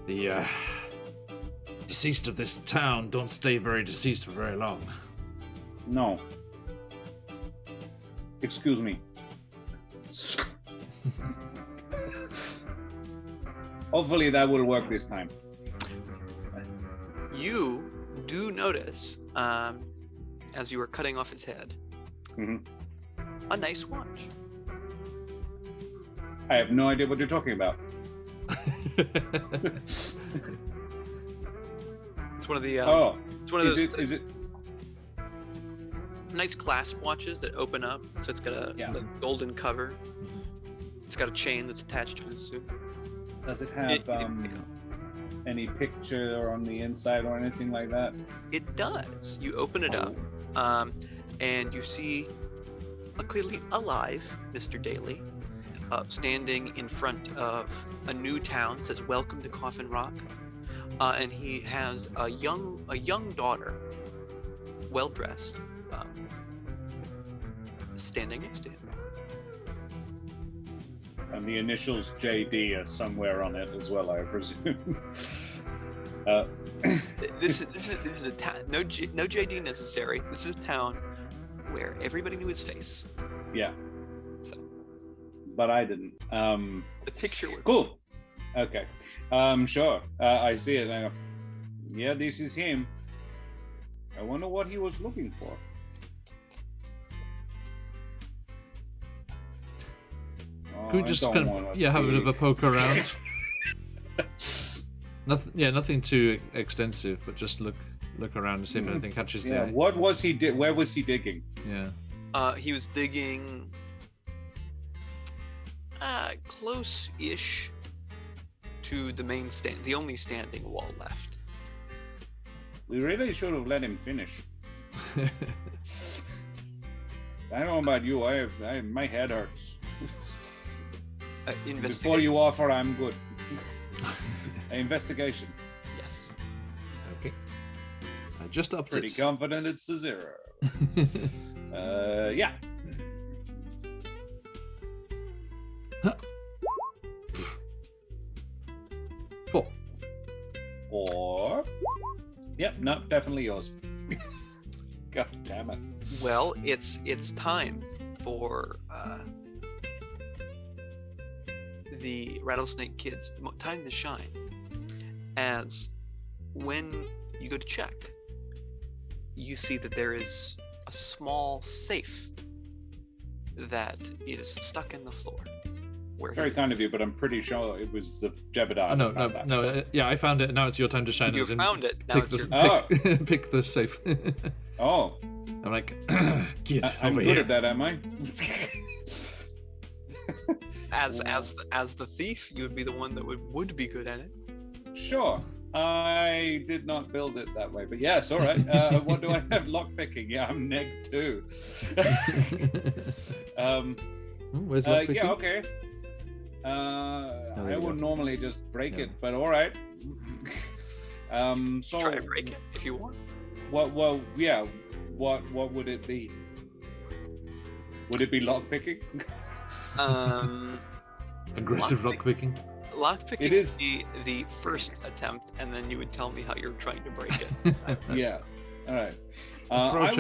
The deceased of this town don't stay very deceased for very long. No. Excuse me. Hopefully that will work this time. You do notice, as you were cutting off his head, a nice watch. I have no idea what you're talking about. It's one of the. It's one of those. Is it? Nice clasp watches that open up, so it's got a golden cover. It's got a chain that's attached to his suit. Does it have any picture on the inside or anything like that? It does. You open it up, and you see a clearly alive Mr. Daly, standing in front of a new town. It says "Welcome to Coffin Rock," and he has a young daughter, well dressed, standing next to him. And the initials JD are somewhere on it as well, I presume. This is a town. No JD necessary. This is a town where everybody knew his face. Yeah. So. But I didn't. The picture was cool. Okay. Sure. I see it now. Yeah, this is him. I wonder what he was looking for. Could we just have a bit of a poke around? Nothing too extensive, but just look around and see if anything catches the eye. What was he where was he digging? Yeah. He was digging close-ish to the main stand, the only standing wall left. We really should have let him finish. I don't know about you. My head hurts. Before you offer, I'm good. Investigation. Yes. Okay. I just upped Pretty it. confident it's a 0. Yeah. Four. Or. Yep, no, definitely yours. God damn it. Well, it's time for the Rattlesnake Kids. Time to shine. as when you go to check, you see that there is a small safe that is stuck in the floor. Very kind of you, but I'm pretty sure it was the Jebediah. No. Yeah, I found it. Now it's your time to shine. You as in found it. Now Pick it's the, your pick the safe. Oh, I'm like, kid, I'm over good here. at that, am I? as the thief, you would be the one that would be good at it. Sure. I did not build it that way, but yes, all right. What do I have? Lockpicking. Yeah, I'm neg 2. Where's lockpicking? Yeah, okay. I would normally just break it, but all right. So Try to break it if you want. Well, yeah. What would it be? Would it be lockpicking? Aggressive lockpicking. Lockpicking It would is. be the first attempt, and then you would tell me how you're trying to break it. Yeah. All right. Throw a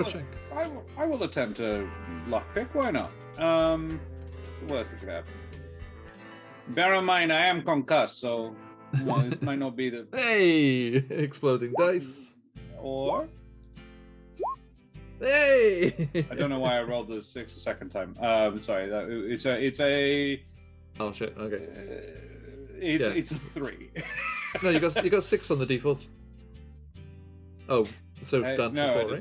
check. Check. I will attempt to lockpick. Why not? The worst that could happen. Bear in mind, I am concussed, so this might not be the. Hey! Exploding dice. Or Hey! I don't know why I rolled the 6 the second time. Sorry. It's a. Oh shit. Okay. It's a 3. No, you got 6 on the default. Oh, so we've done no, before,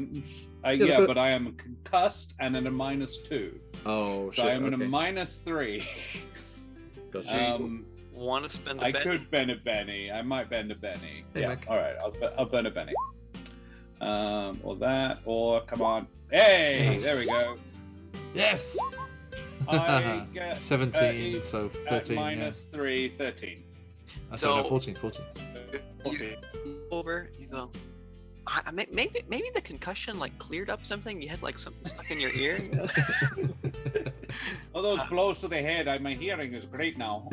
right? yeah, but I am concussed and then a -2. Oh shit. So I'm in okay. a -3. Gotcha. Want to spend a I Benny? could bend a Benny. I might bend a Benny. Hey, yeah. Mac. All right. I'll bend a Benny. Or that. Or come on. Hey, Yes. there we go. Yes. I get 17, so at 13. -3, 13. Yeah. So- No, 14. 14. Okay. Over, you go. Maybe the concussion like cleared up something. You had like something stuck in your ear. All those blows to the head. My hearing is great now.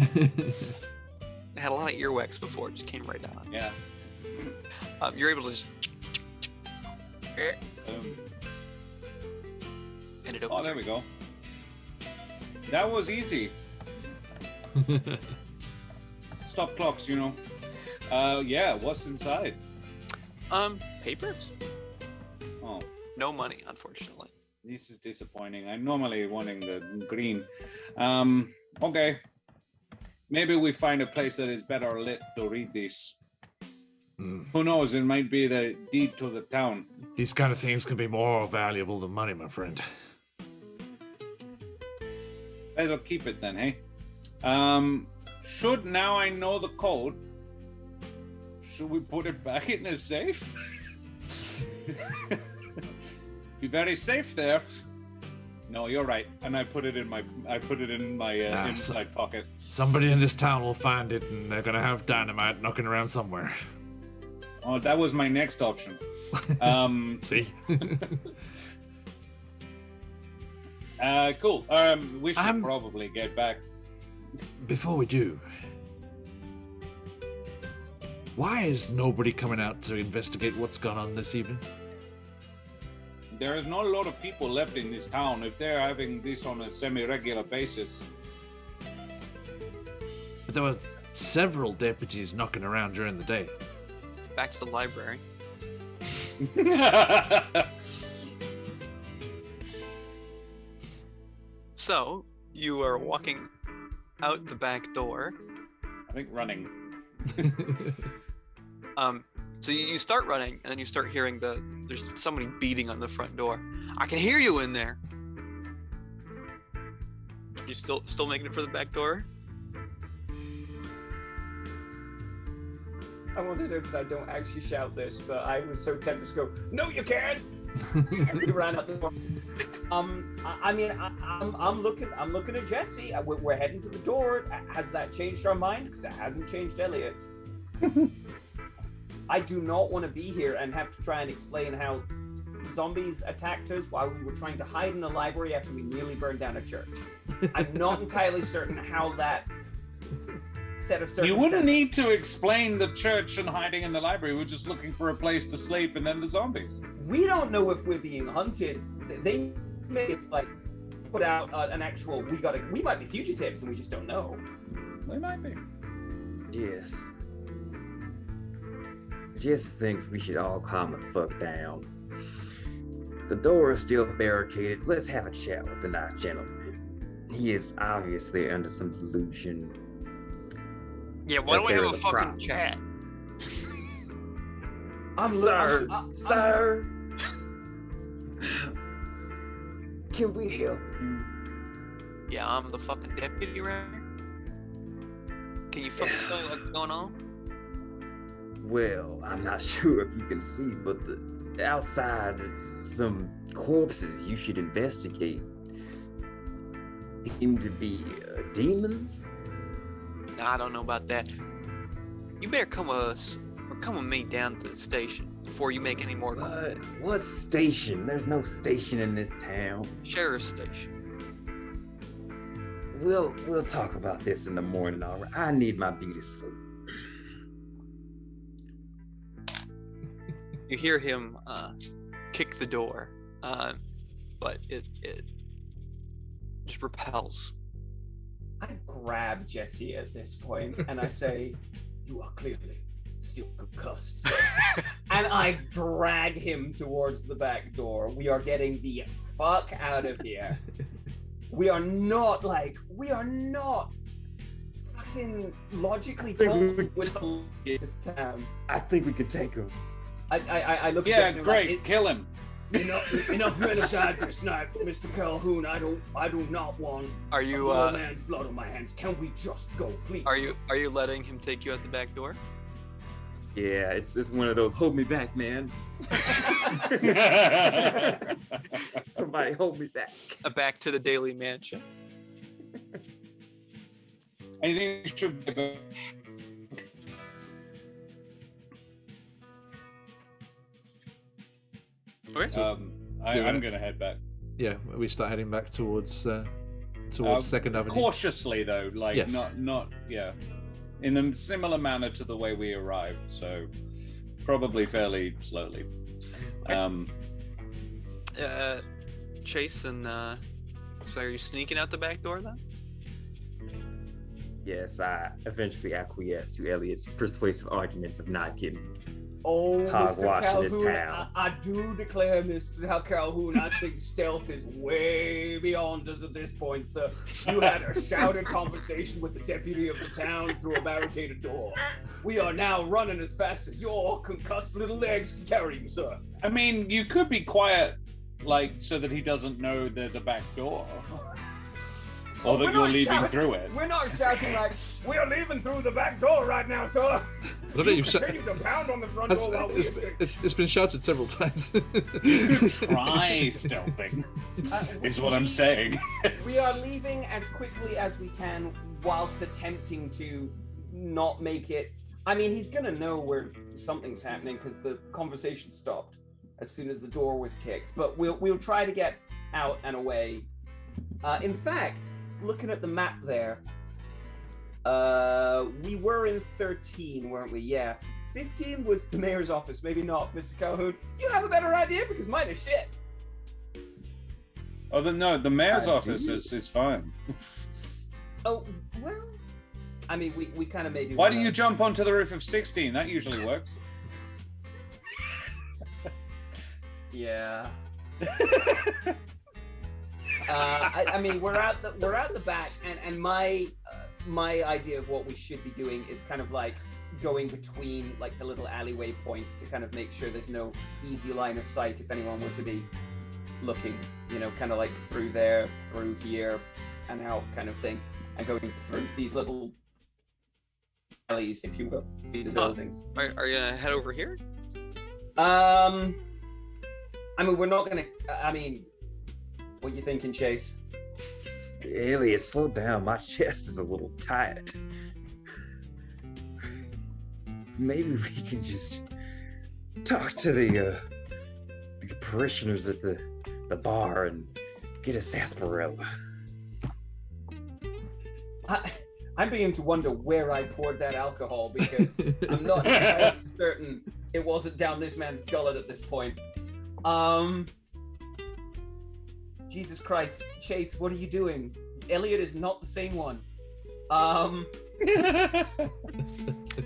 I had a lot of earwax before. It just came right down. Yeah. You're able to just. And it opens. Oh, there we go. That was easy. Stop clocks, you know. Yeah. What's inside? Papers. Oh. No money, unfortunately. This is disappointing. I'm normally wanting the green. Okay. Maybe we find a place that is better lit to read this. Who knows? It might be the deed to the town. These kind of things can be more valuable than money, my friend. Better keep it then, hey? Should now I know the code, should we put it back in the safe? Be very safe there. No, you're right. And I put it in my inside pocket. Somebody in this town will find it, and they're gonna have dynamite knocking around somewhere. Oh, that was my next option. See? Cool. We should probably get back. Before we do, why is nobody coming out to investigate what's gone on this evening? There is not a lot of people left in this town if they're having this on a semi-regular basis. But there were several deputies knocking around during the day. Back to the library. So you are walking out the back door. I think running. So you start running, and then you start hearing there's somebody beating on the front door. I can hear you in there. You still making it for the back door? I wanted to that I don't actually shout this, but I was so tempted to go, "No, you can't!" And we ran out the door. I'm looking at Jesse. We're heading to the door. Has that changed our mind? Because it hasn't changed Elliot's. I do not want to be here and have to try and explain how zombies attacked us while we were trying to hide in the library after we nearly burned down a church. I'm not entirely certain how that set of circumstances. You wouldn't need to explain the church and hiding in the library. We're just looking for a place to sleep and then the zombies. We don't know if we're being hunted. They may like put out an actual. We might be fugitives and we just don't know. They might be. Yes. Jesse thinks we should all calm the fuck down. The door is still barricaded. Let's have a chat with the nice gentleman. He is obviously under some delusion. Yeah, why don't we have a fucking problem. chat? Sir. Can we help you? Yeah, I'm the fucking deputy around here. Can you fucking tell me what's going on? Well, I'm not sure if you can see, but the outside there's some corpses you should investigate. Seem to be demons? I don't know about that. You better come with us, or come with me down to the station before you make any more calls. What station? There's no station in this town. Sheriff's station. We'll talk about this in the morning, all right? I need my beat of sleep. You hear him kick the door, but it just repels. I grab Jesse at this point and I say, "You are clearly still concussed, sir." And I drag him towards the back door. We are getting the fuck out of here. We are not fucking logically told with this town. I think we could take him. I look at Yeah, Jesse and great. like, Kill him. Enough men have died this night, Mr. Calhoun. I do not want Are you a man's blood on my hands. Can we just go, please? are you letting him take you out the back door? Yeah, it's one of those hold me back, man. Somebody hold me back. Back to the Daily Mansion. Anything should be. Okay. I'm gonna head back. Yeah, we start heading back towards Second Avenue. Cautiously though, like Yes. not in a similar manner to the way we arrived. So probably fairly slowly. Chase and so are you sneaking out the back door then? Yes, I eventually acquiesced to Elliot's persuasive arguments of not getting Oh, Mr. hogwash in this Calhoun, town. I do declare, Mr. Calhoun, I think stealth is way beyond us at this point, sir. You had a shouted conversation with the deputy of the town through a barricaded door. We are now running as fast as your concussed little legs can carry you, sir. I mean, you could be quiet, like so that he doesn't know there's a back door, or We're that you're not leaving shouting- through it. We're not shouting like, we're leaving through the back door right now, sir. I don't know, you've Continue to pound on the front door while we it's been shouted several times. Try stealthing, is what I'm saying. We are leaving as quickly as we can whilst attempting to not make it. I mean, he's gonna know where something's happening because the conversation stopped as soon as the door was kicked. But we'll try to get out and away. In fact, looking at the map there, we were in 13, weren't we? Yeah. 15 was the mayor's office. Maybe not, Mr. Calhoun. You have a better idea because mine is shit. Oh, the mayor's I office do. is fine. Oh, well, I mean, we kind of maybe. Why do you jump onto the roof of 16? That usually works. Yeah. I mean, we're out the back, and my idea of what we should be doing is kind of like going between like the little alleyway points to kind of make sure there's no easy line of sight if anyone were to be looking, you know, kind of like through there, through here, and out kind of thing, and going through these little alleys, if you will, between the buildings. Are you gonna head over here? I mean, we're not gonna. I mean, what are you thinking, Chase? Elliot, slow down. My chest is a little tight. Maybe we can just talk to the parishioners at the bar and get a sarsaparilla. I'm beginning to wonder where I poured that alcohol because I'm not entirely certain it wasn't down this man's gullet at this point. Jesus Christ, Chase, what are you doing? Elliot is not the same one.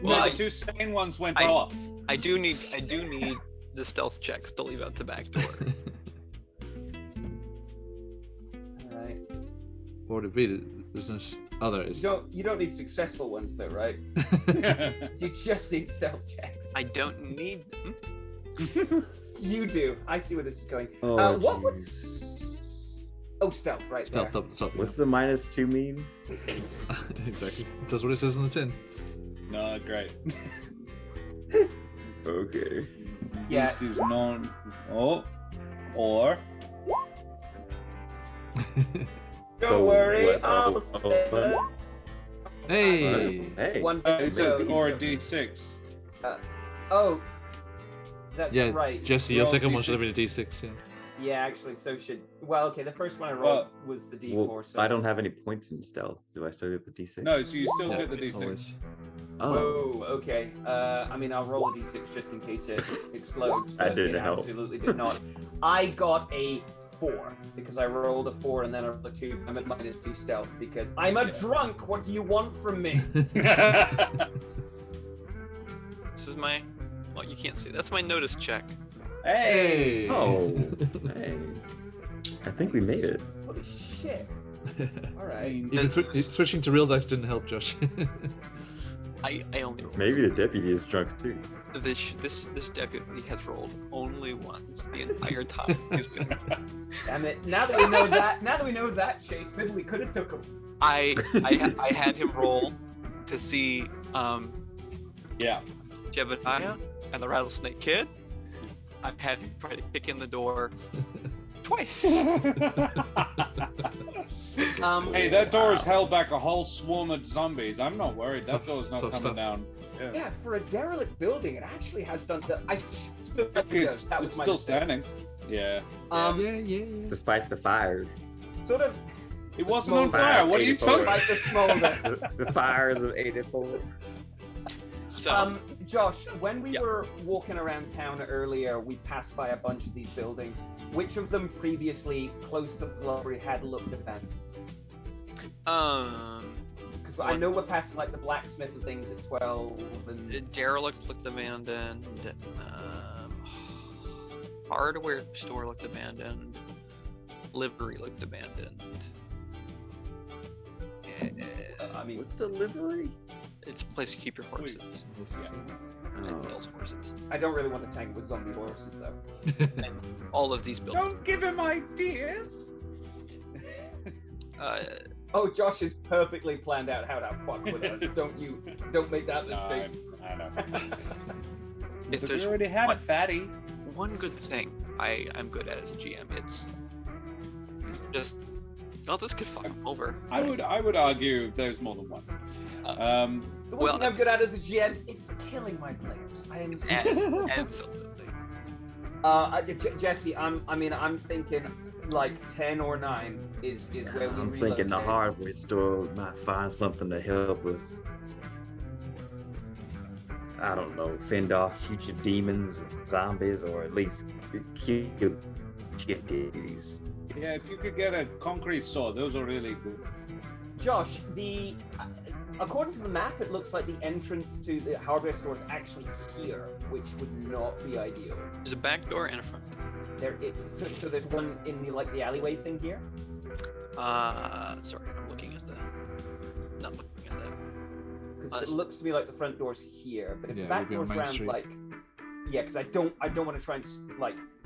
Well, the two sane ones went I- off. I do need the stealth checks to leave out the back door. All right. What would it be? There's no others. You don't need successful ones though, right? You just need stealth checks. I don't need them. You do. I see where this is going. Oh, What jeez. was? Oh, stealth, right Stealth there. up the top. What's the -2 mean? Exactly. Does what it says on the tin. No, great. Okay. Yeah. This is non. Oh, or Don't So worry, what- I'll oh, stay. oh, Hey. Hey. One it's so a, or a easy. D6. Oh, that's Yeah, right. Jesse, your Roll second one D6. should have been a D6. Yeah. Yeah, actually, so should. Well, okay, the first one I rolled Well- was the D4. Well, So I don't have any points in stealth. Do I still get the D6? No, so you still Yeah, get the D6. always. Oh. Oh, okay. I mean, I'll roll a d6 just in case it explodes. That but didn't it help. Absolutely did not. I got a 4 because I rolled a 4 and then I rolled a 2. I'm at -2 stealth because I'm a drunk. What do you want from me? This is my. Well, you can't see. That's my notice check. Hey! Oh. Hey. I think we made it. Holy shit! All right. Even switching to real dice didn't help, Josh. I only rolled. Maybe the deputy is drunk too. This deputy has rolled only once the entire time he's been. Damn it! Now that we know that, Chase, maybe we could have took him. I had him roll to see Yeah. Jebediah and the Rattlesnake Kid. I had him try to kick in the door twice. Hey, that door has held back a whole swarm of zombies. I'm not worried. That Tough- door's not tough coming stuff. down. Yeah. Yeah, for a derelict building, it actually has done. I stood up It's, that was it's my still mistake. standing. Yeah. yeah. Despite the fire. Sort of It wasn't smoke on fire. What are you 84. talking like the smolder. The fires of 84. So Josh, when we Yeah. were walking around town earlier, we passed by a bunch of these buildings. Which of them previously close to the library had looked abandoned? Because I know we're passing like the blacksmith and things at 12, and derelict looked abandoned. Hardware store looked abandoned. Livery looked abandoned. I mean, What's a livery? It's a place to keep your horses and Oh. Bill's horses. I don't really want to tangle with zombie horses though. All of these buildings. Don't give him ideas. Oh, Josh has perfectly planned out how to fuck with us. Don't make that No, mistake. I know. If But there's we already had a one- fatty. One good thing I'm good at as a GM, it's just this could fuck him over. I would argue there's more than one. The one Well- thing I'm good at as a GM, it's killing my players. I am. Absolutely. Jesse, I'm thinking like 10 or 9 is where we I'm relocate. thinking the hardware store might find something to help us. I don't know, fend off future demons, zombies, or at least kill kitties. Yeah, if you could get a concrete saw, those are really good. Josh, according to the map, it looks like the entrance to the hardware store is actually here, which would not be ideal. There's a back door and a front. So there's one in the alleyway thing here. Sorry, I'm looking at not looking at that. Because it looks to me like the front door's here, but if Yeah, the it back would be on door's Main around, Street. because I don't want to try and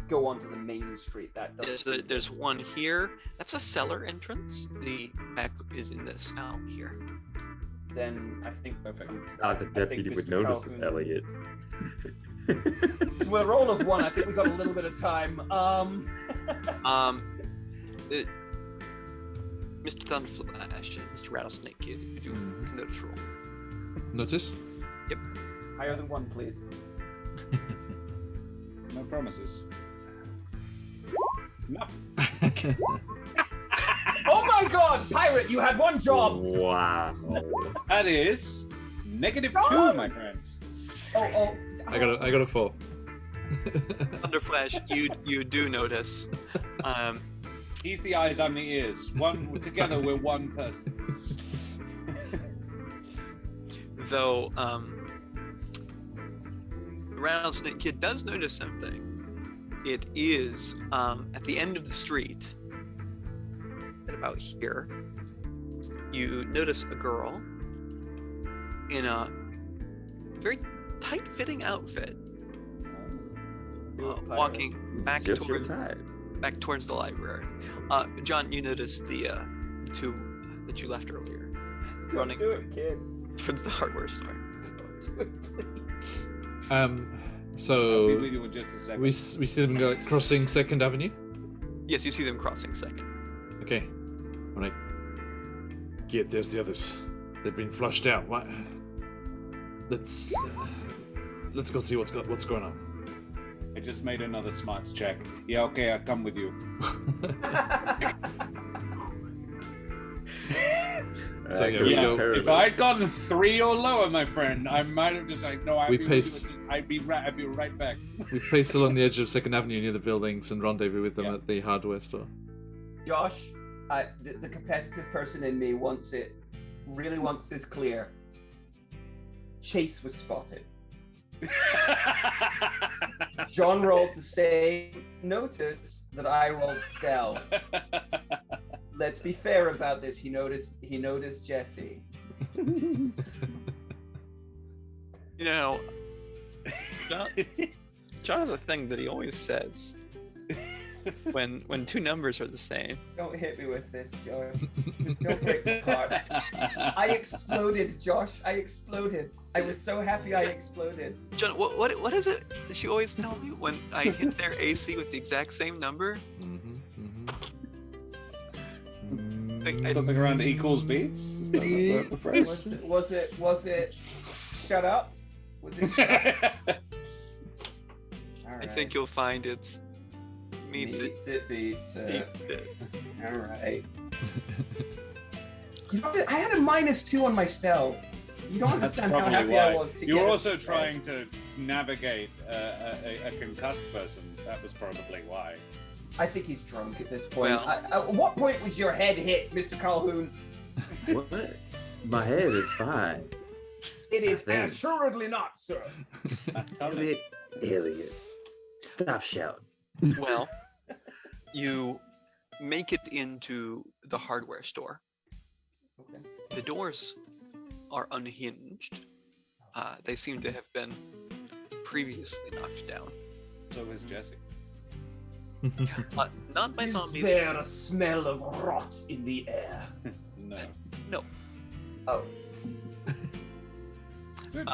go onto the main street. That doesn't. There's one here. That's a cellar entrance. The back is in this now here. Then I think It's not the deputy would Mr. notice Calhoun- Elliot. So with a roll of 1, I think we got a little bit of time. Mr. Thunderflash and Mr. Rattlesnake Kid, could you notice roll? Notice? Higher than 1, please. No promises. No. Oh my God, pirate! You had 1 job. Wow. That is -2, my friends. Oh. I got a 4. Thunderflash, you do notice. He's the eyes, I'm the ears. Together we're one person. Though Rattlesnake Kid does notice something. It is at the end of the street, at about here. You notice a girl in a very tight-fitting outfit, walking back Just towards retired. the library. John, you noticed the two that you left earlier running do it, kid. towards the hardware store. Don't do it, please. I'll be So with you in just a second. we see them go crossing Second Avenue. Yes, you see them crossing second. Okay. All right. Kid, there's the others. They've been flushed out. What? Let's go see what's going on. I just made another smarts check. Yeah, okay, I'll come with you. So, yeah, could we be go- perilous. If I'd gotten 3 or lower, my friend, I might have just like, no, I'd We be, pace- I'd be right back. We pace along the edge of Second Avenue near the buildings and rendezvous with them Yeah. at the hardware store. Josh, the competitive person in me really wants this clear. Chase was spotted. John rolled the same. Notice that I rolled stealth. Let's be fair about this. He noticed Jesse. You know, John has a thing that he always says when two numbers are the same. Don't hit me with this, Josh. Don't break my heart. I exploded, Josh. I exploded. I was so happy I exploded. John, what is it that you always tell me when I hit their AC with the exact same number? Something around equals beats? Is that the phrase? Was it shut up? Was it shut up? All I right. think you'll find it's meets it. Beats it. Beats it. All right. You know, I had a -2 on my stealth. You don't That's understand how probably happy why. I was to You were get also it. trying to navigate a concussed person. That was probably why. I think he's drunk at this point. Well- At what point was your head hit, Mr. Calhoun? What? My head is fine. It is Then- assuredly not, sir. Elliot, stop shouting. Well, you make it into the hardware store. Okay. The doors are unhinged. They seem to have been previously knocked down. So is Jesse. Not by Is zombies. there a smell of rot in the air? No. No. Oh, Good.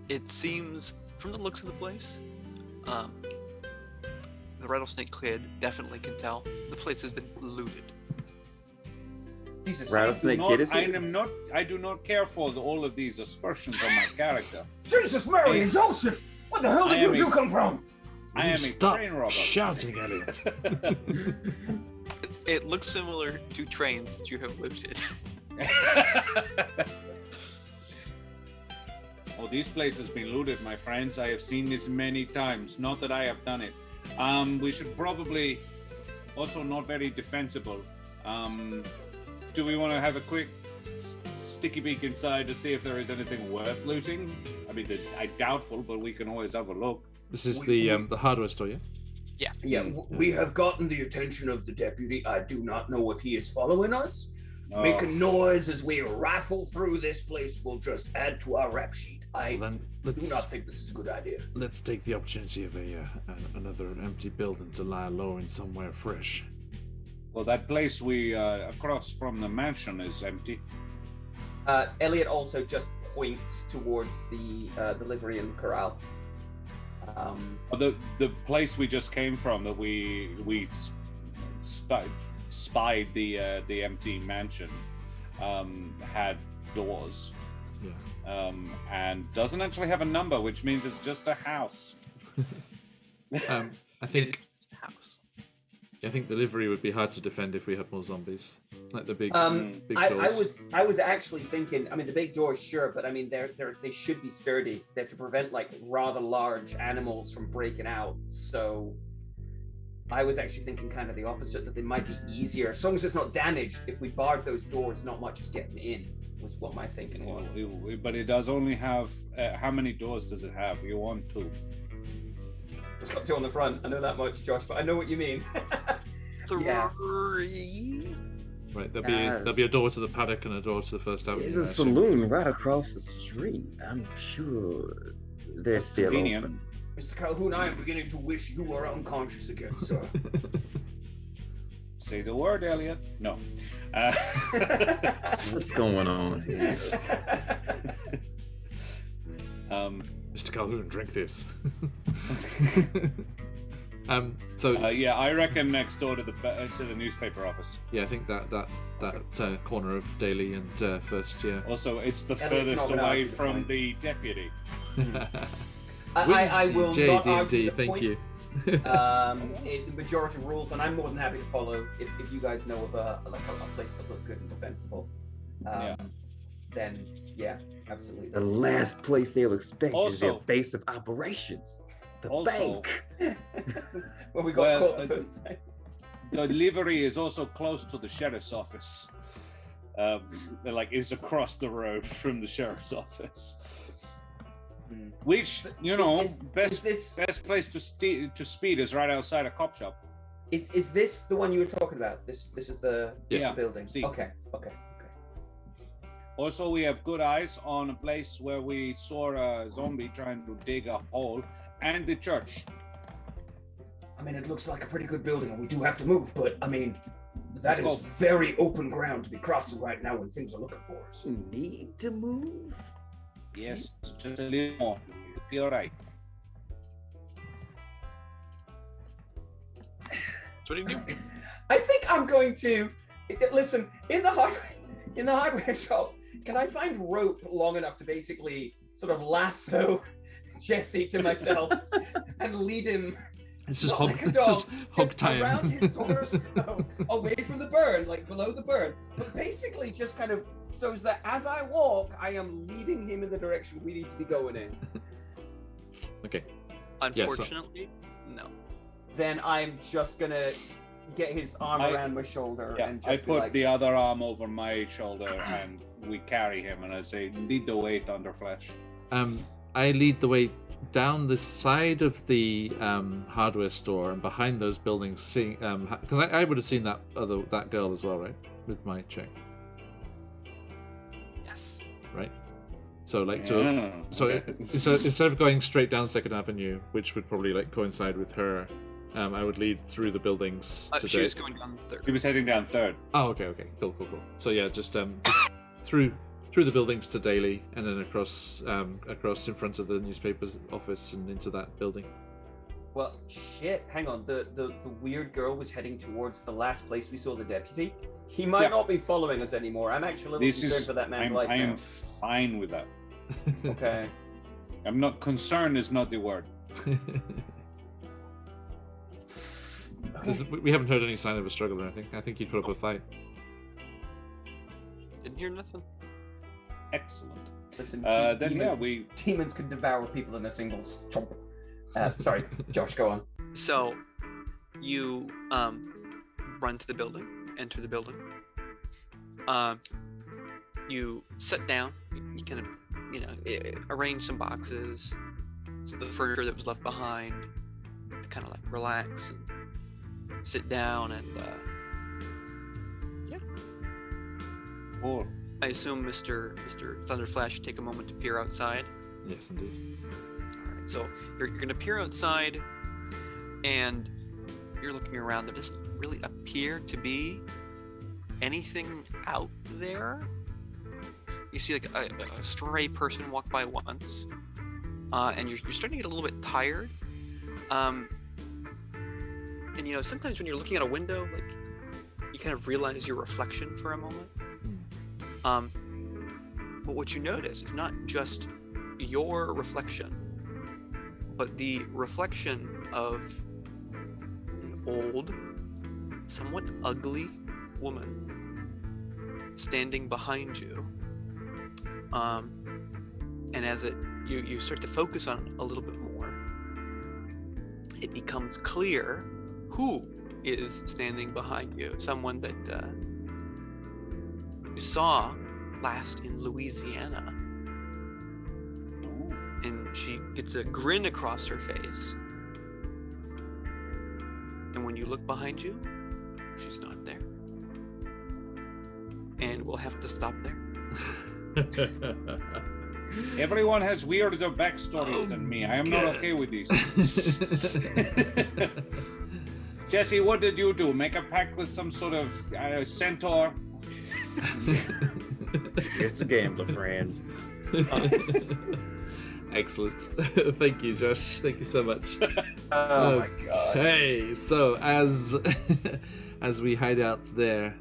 It seems, from the looks of the place, the Rattlesnake Kid definitely can tell the place has been looted. Jesus. Rattlesnake I do Kid not- is here? I do not care for all of these aspersions on my character. Jesus, Mary and Joseph! Where the hell I did you am two a- come from? I am a Stop train robber. shouting, Elliot. It looks similar to trains that you have looted. Oh, this place has been looted, my friends. I have seen this many times. Not that I have done it. We should probably also not very defensible. Do we want to have a quick sticky beak inside to see if there is anything worth looting? I mean, I doubtful, but we can always have a look. This is We- the hardware store, yeah? Yeah, we have gotten the attention of the deputy. I do not know if he is following us. Oh, Making noise as we rifle through this place will just add to our rap sheet. I Well, then do not think this is a good idea. let's take the opportunity of another empty building to lie low in somewhere fresh. well, that place we across from the mansion is empty. Elliot also just points towards the livery and corral. The place we just came from that we spied the empty mansion had doors. Yeah. And doesn't actually have a number, which means it's just a house. I think House. I think the livery would be hard to defend if we had more zombies, like the big big I doors. was actually thinking. I mean, the big doors, sure, but I mean, they should be sturdy. They have to prevent like rather large animals from breaking out. So, I was actually thinking kind of the opposite, that they might be easier as long as it's not damaged. If we barred those doors, not much is getting in. Was what my thinking was. But it does only have how many doors does it have? You want 2. It's got 2 on the front. I know that much, Josh, but I know what you mean. Yeah. 3. Right, there'll be a door to the paddock and a door to the First Avenue. There's a I assume. saloon right across the street. I'm sure they're still Convenient. open. Mr. Calhoun, I am beginning to wish you were unconscious again, sir. Say the word, Elliot. No. What's going on here? Mr. Calhoun, drink this. Yeah, I reckon next door to the newspaper office. Yeah, I think that corner of Daily and First, yeah. Also, it's the Elliot's furthest not gonna away argue the from point. the deputy. I will not argue JD, the thank point. you. The majority rules, and I'm more than happy to follow if you guys know of a place that looked good and defensible. Then yeah, absolutely. The last place they'll expect is their Also- base of operations. The Also- bank. Well, we got Well, caught the first time. The livery is also close to the sheriff's office. It's across the road from the sheriff's office. Which, you know, Is best place to speed is right outside a cop shop. Is this the one you were talking about? This is the Yes. building. See. Okay. Also, we have good eyes on a place where we saw a zombie trying to dig a hole, and the church. I mean, it looks like a pretty good building, and we do have to move, but I mean, that Let's is go. very open ground to be crossing right now when things are looking for us. Need to move? Yes, just a little more. Be all right. So what do you do? I think I'm going to listen in the hardware shop. Can I find rope long enough to basically sort of lasso Jesse to myself and lead him? It's just not hog, like a it's dog, just hog just time. around his torso, away from the burn, like below the burn, but basically just kind of so that as I walk, I am leading him in the direction we need to be going in. Okay. Unfortunately, no. Then I'm just gonna get his arm around my shoulder Yeah, and I just be put like, the other arm over my shoulder and we carry him, and I say, lead the weight under flesh. I lead the way down the side of the hardware store and behind those buildings, seeing because I would have seen that girl as well, right? With my check, Yes. right? So like Okay. instead of going straight down Second Avenue, which would probably like coincide with her, I would lead through the buildings She today. was going down the He 3rd. was heading down 3rd. Oh, okay, cool. So yeah, just through the buildings to Daily, and then across in front of the newspaper's office and into that building. well, shit, hang on. The weird girl was heading towards the last place we saw the deputy. He might Yeah. not be following us anymore. I'm actually a little concerned for that man's life I now. am fine with that. Okay. I'm not concerned is not the word. Because we haven't heard any sign of a struggle or anything. I think he'd put up a fight. Didn't hear nothing. Excellent. Listen, We demons could devour people in a single chomp. Sorry, Josh, go on. So, you run to the building, enter the building. You sit down. You kind of, arrange some boxes, so the furniture that was left behind, to kind of like relax and sit down and Cool. I assume Mr. Thunderflash should take a moment to peer outside. Yes, indeed. All right, so you're going to peer outside, and you're looking around. There doesn't really appear to be anything out there. You see like a stray person walk by once, and you're starting to get a little bit tired. And sometimes when you're looking at a window, like you kind of realize your reflection for a moment. But what you notice is not just your reflection, but the reflection of an old, somewhat ugly woman standing behind you. And as you start to focus on it a little bit more, it becomes clear who is standing behind you. Someone that you saw last in Louisiana. And she gets a grin across her face. And when you look behind you, she's not there. And we'll have to stop there. Everyone has weirder backstories than me. I am not okay with these. Jesse, what did you do? Make a pact with some sort of centaur? It's a gambler, friend. Excellent. Thank you, Josh. Thank you so much. Oh my god. Hey, so as as we hide out there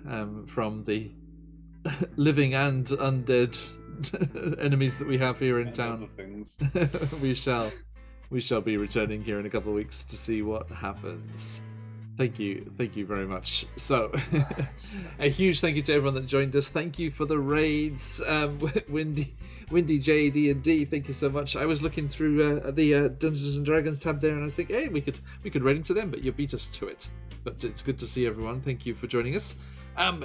from the living and undead enemies that we have here in town, we shall be returning here in a couple of weeks to see what happens. Thank you very much. So, a huge thank you to everyone that joined us. Thank you for the raids, Windy JD&D. Thank you so much. I was looking through the Dungeons and Dragons tab there, and I was thinking, hey, we could raid into them, but you beat us to it. But it's good to see everyone. Thank you for joining us.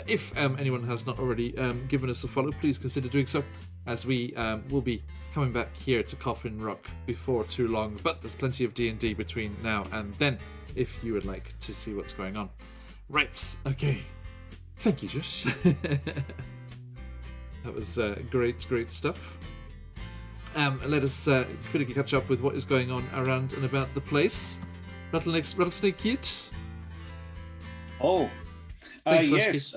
If anyone has not already given us a follow, please consider doing so, as we will be coming back here to Coffin Rock before too long. But there's plenty of D&D between now and then, if you would like to see what's going on. Right, okay. Thank you, Josh. That was great stuff. Let us quickly catch up with what is going on around and about the place. Rattlesnake Kid? Oh, Thanks, yes.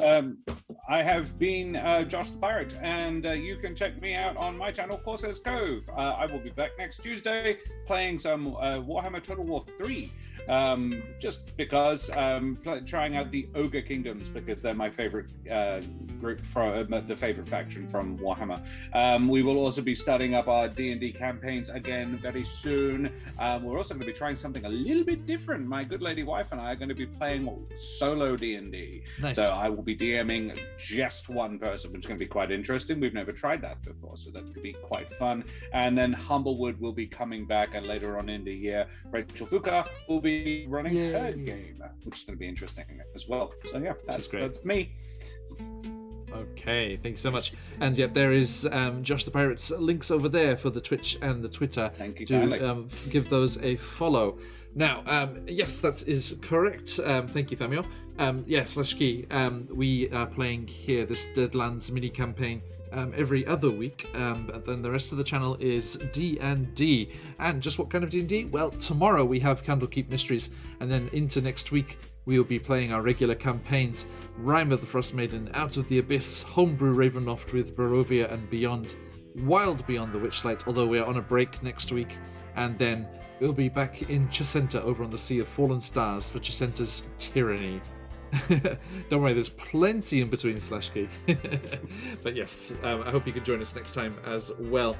I have been Josh the Pirate, and you can check me out on my channel, Corsair's Cove. I will be back next Tuesday playing some Warhammer Total War 3. Just because trying out the Ogre Kingdoms, because they're my favorite group from the favorite faction from Warhammer. We will also be starting up our D&D campaigns again very soon. We're also going to be trying something a little bit different. My good lady wife and I are going to be playing solo D&D. Nice. So I will be DMing just one person, which is going to be quite interesting. We've never tried that before, so that could be quite fun. And then Humblewood will be coming back, and later on in the year, Rachel Fuka will be running her game, which is going to be interesting as well. So yeah, that's me. Okay, thank you so much. And yep, there is Josh the Pirate's links over there for the Twitch and the Twitter. Thank you, to give those a follow. Now, yes, that is correct. Thank you, Thamio. Yes, Lashki, we are playing here this Deadlands mini campaign every other week, but then the rest of the channel is D&D. And just what kind of D&D? Well, tomorrow we have Candlekeep Mysteries, and then into next week we will be playing our regular campaigns: Rime of the Frost Maiden, Out of the Abyss, Homebrew Ravenloft with Barovia and Beyond, Wild Beyond the Witchlight, although we are on a break next week, and then we'll be back in Chesenta over on the Sea of Fallen Stars for Chesenta's Tyranny. Don't worry, there's plenty in between, Slashkey. But yes, I hope you can join us next time as well.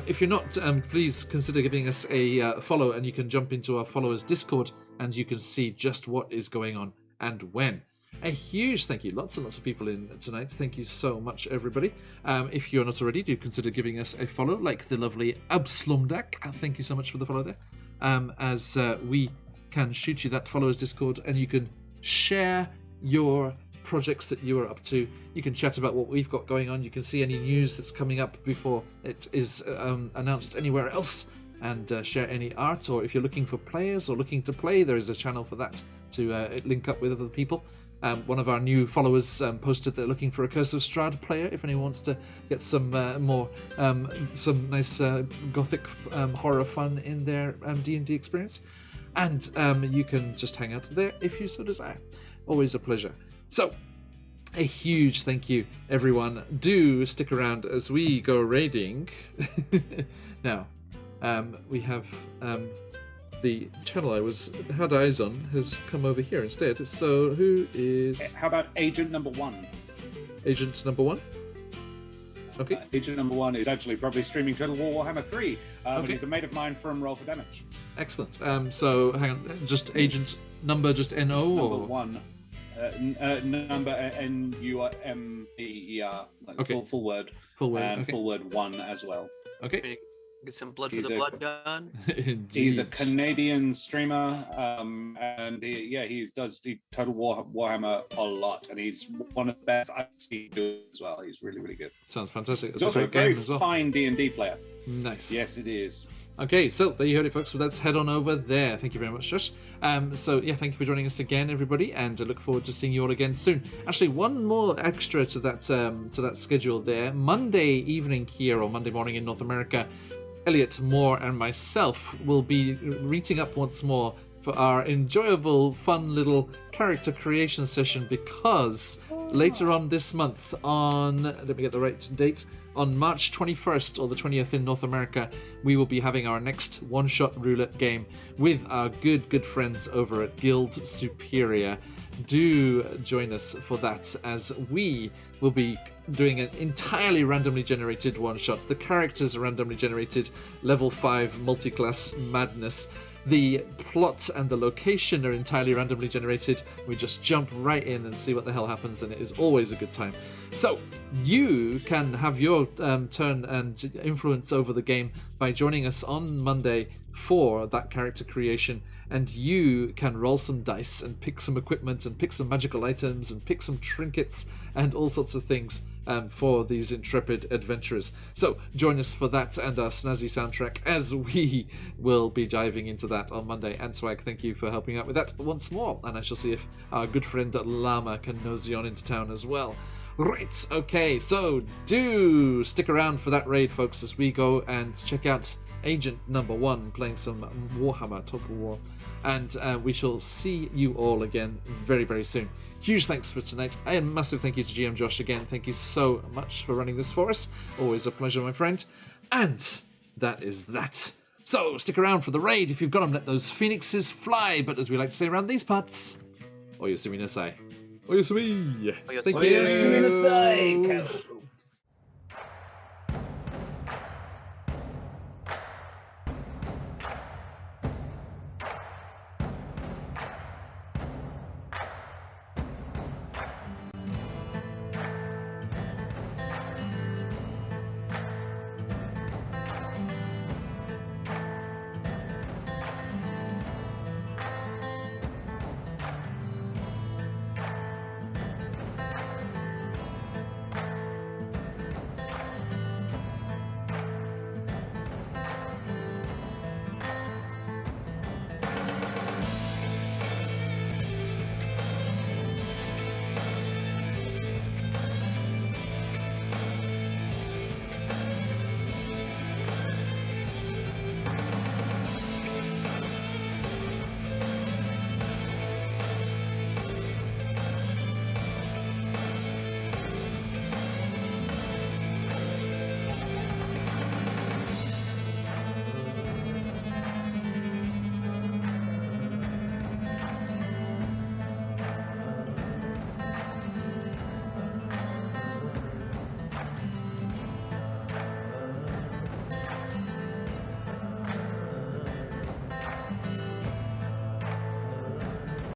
If you're not, please consider giving us a follow, and you can jump into our followers Discord and you can see just what is going on and when. A huge thank you, lots and lots of people in tonight. Thank you so much, everybody. If you're not already, do consider giving us a follow, like the lovely Abslumdak. Thank you so much for the follow there. As we can shoot you that followers Discord, and you can share your projects that you are up to. You can chat about what we've got going on. You can see any news that's coming up before it is announced anywhere else, and share any art. Or if you're looking for players or looking to play, there is a channel for that to link up with other people. One of our new followers posted they're looking for a Curse of Strahd player if anyone wants to get some some nice gothic horror fun in their D&D experience. And you can just hang out there if you so desire. Always a pleasure. So, a huge thank you, everyone. Do stick around as we go raiding. Now, we have the channel I had eyes on has come over here instead. So, who is... How about Agent Number 1? Agent Number 1? Okay. Agent Number 1 is actually probably streaming Total War Warhammer 3. Okay. He's a mate of mine from Roll for Damage. Excellent. So, hang on. Just Agent Number, just N-O? Number or... 1. Number N-U-M-B-E-R. Like Okay. Full word. Full word. And Okay. full word 1 as well. Okay. Get some blood He's for the a- blood gun. Indeed. He's a Canadian streamer, and he does Total War Warhammer a lot, and he's one of the best I've seen do it as well. He's really, really good. Sounds fantastic. He's It's a also a great very game as well. fine D&D player. Nice. Yes, it is. Okay, so there you heard it, folks. So let's head on over there. Thank you very much, Josh. So yeah, thank you for joining us again, everybody, and I look forward to seeing you all again soon. Actually, one more extra to that schedule there. Monday evening here, or Monday morning in North America, Elliot, Moore, and myself will be meeting up once more for our enjoyable, fun little character creation session, because later on this month, on, let me get the right date, on March 21st or the 20th in North America, we will be having our next one-shot roulette game with our good friends over at Guild Superior. Do join us for that, as we will be doing an entirely randomly generated one-shot. The characters are randomly generated, level 5 multi-class madness. The plot and the location are entirely randomly generated. We just jump right in and see what the hell happens, and it is always a good time. So you can have your turn and influence over the game by joining us on Monday for that character creation, and you can roll some dice and pick some equipment and pick some magical items and pick some trinkets and all sorts of things for these intrepid adventurers. So join us for that and our snazzy soundtrack, as we will be diving into that on Monday. And Swag, thank you for helping out with that once more, and I shall see if our good friend Llama can nosy on into town as well. Right, okay, so do stick around for that raid, folks, as we go and check out Agent Number 1 playing some Warhammer Total War, and we shall see you all again very, very soon. Huge thanks for tonight. A massive thank you to GM Josh again. Thank you so much for running this for us. Always a pleasure, my friend. And that is that. So stick around for the raid. If you've got them, let those phoenixes fly. But as we like to say around these parts, Oyasumi Nasai. Oyasumi. Oyasumi. Thank Oyasumi you. Nasai, Cowboy.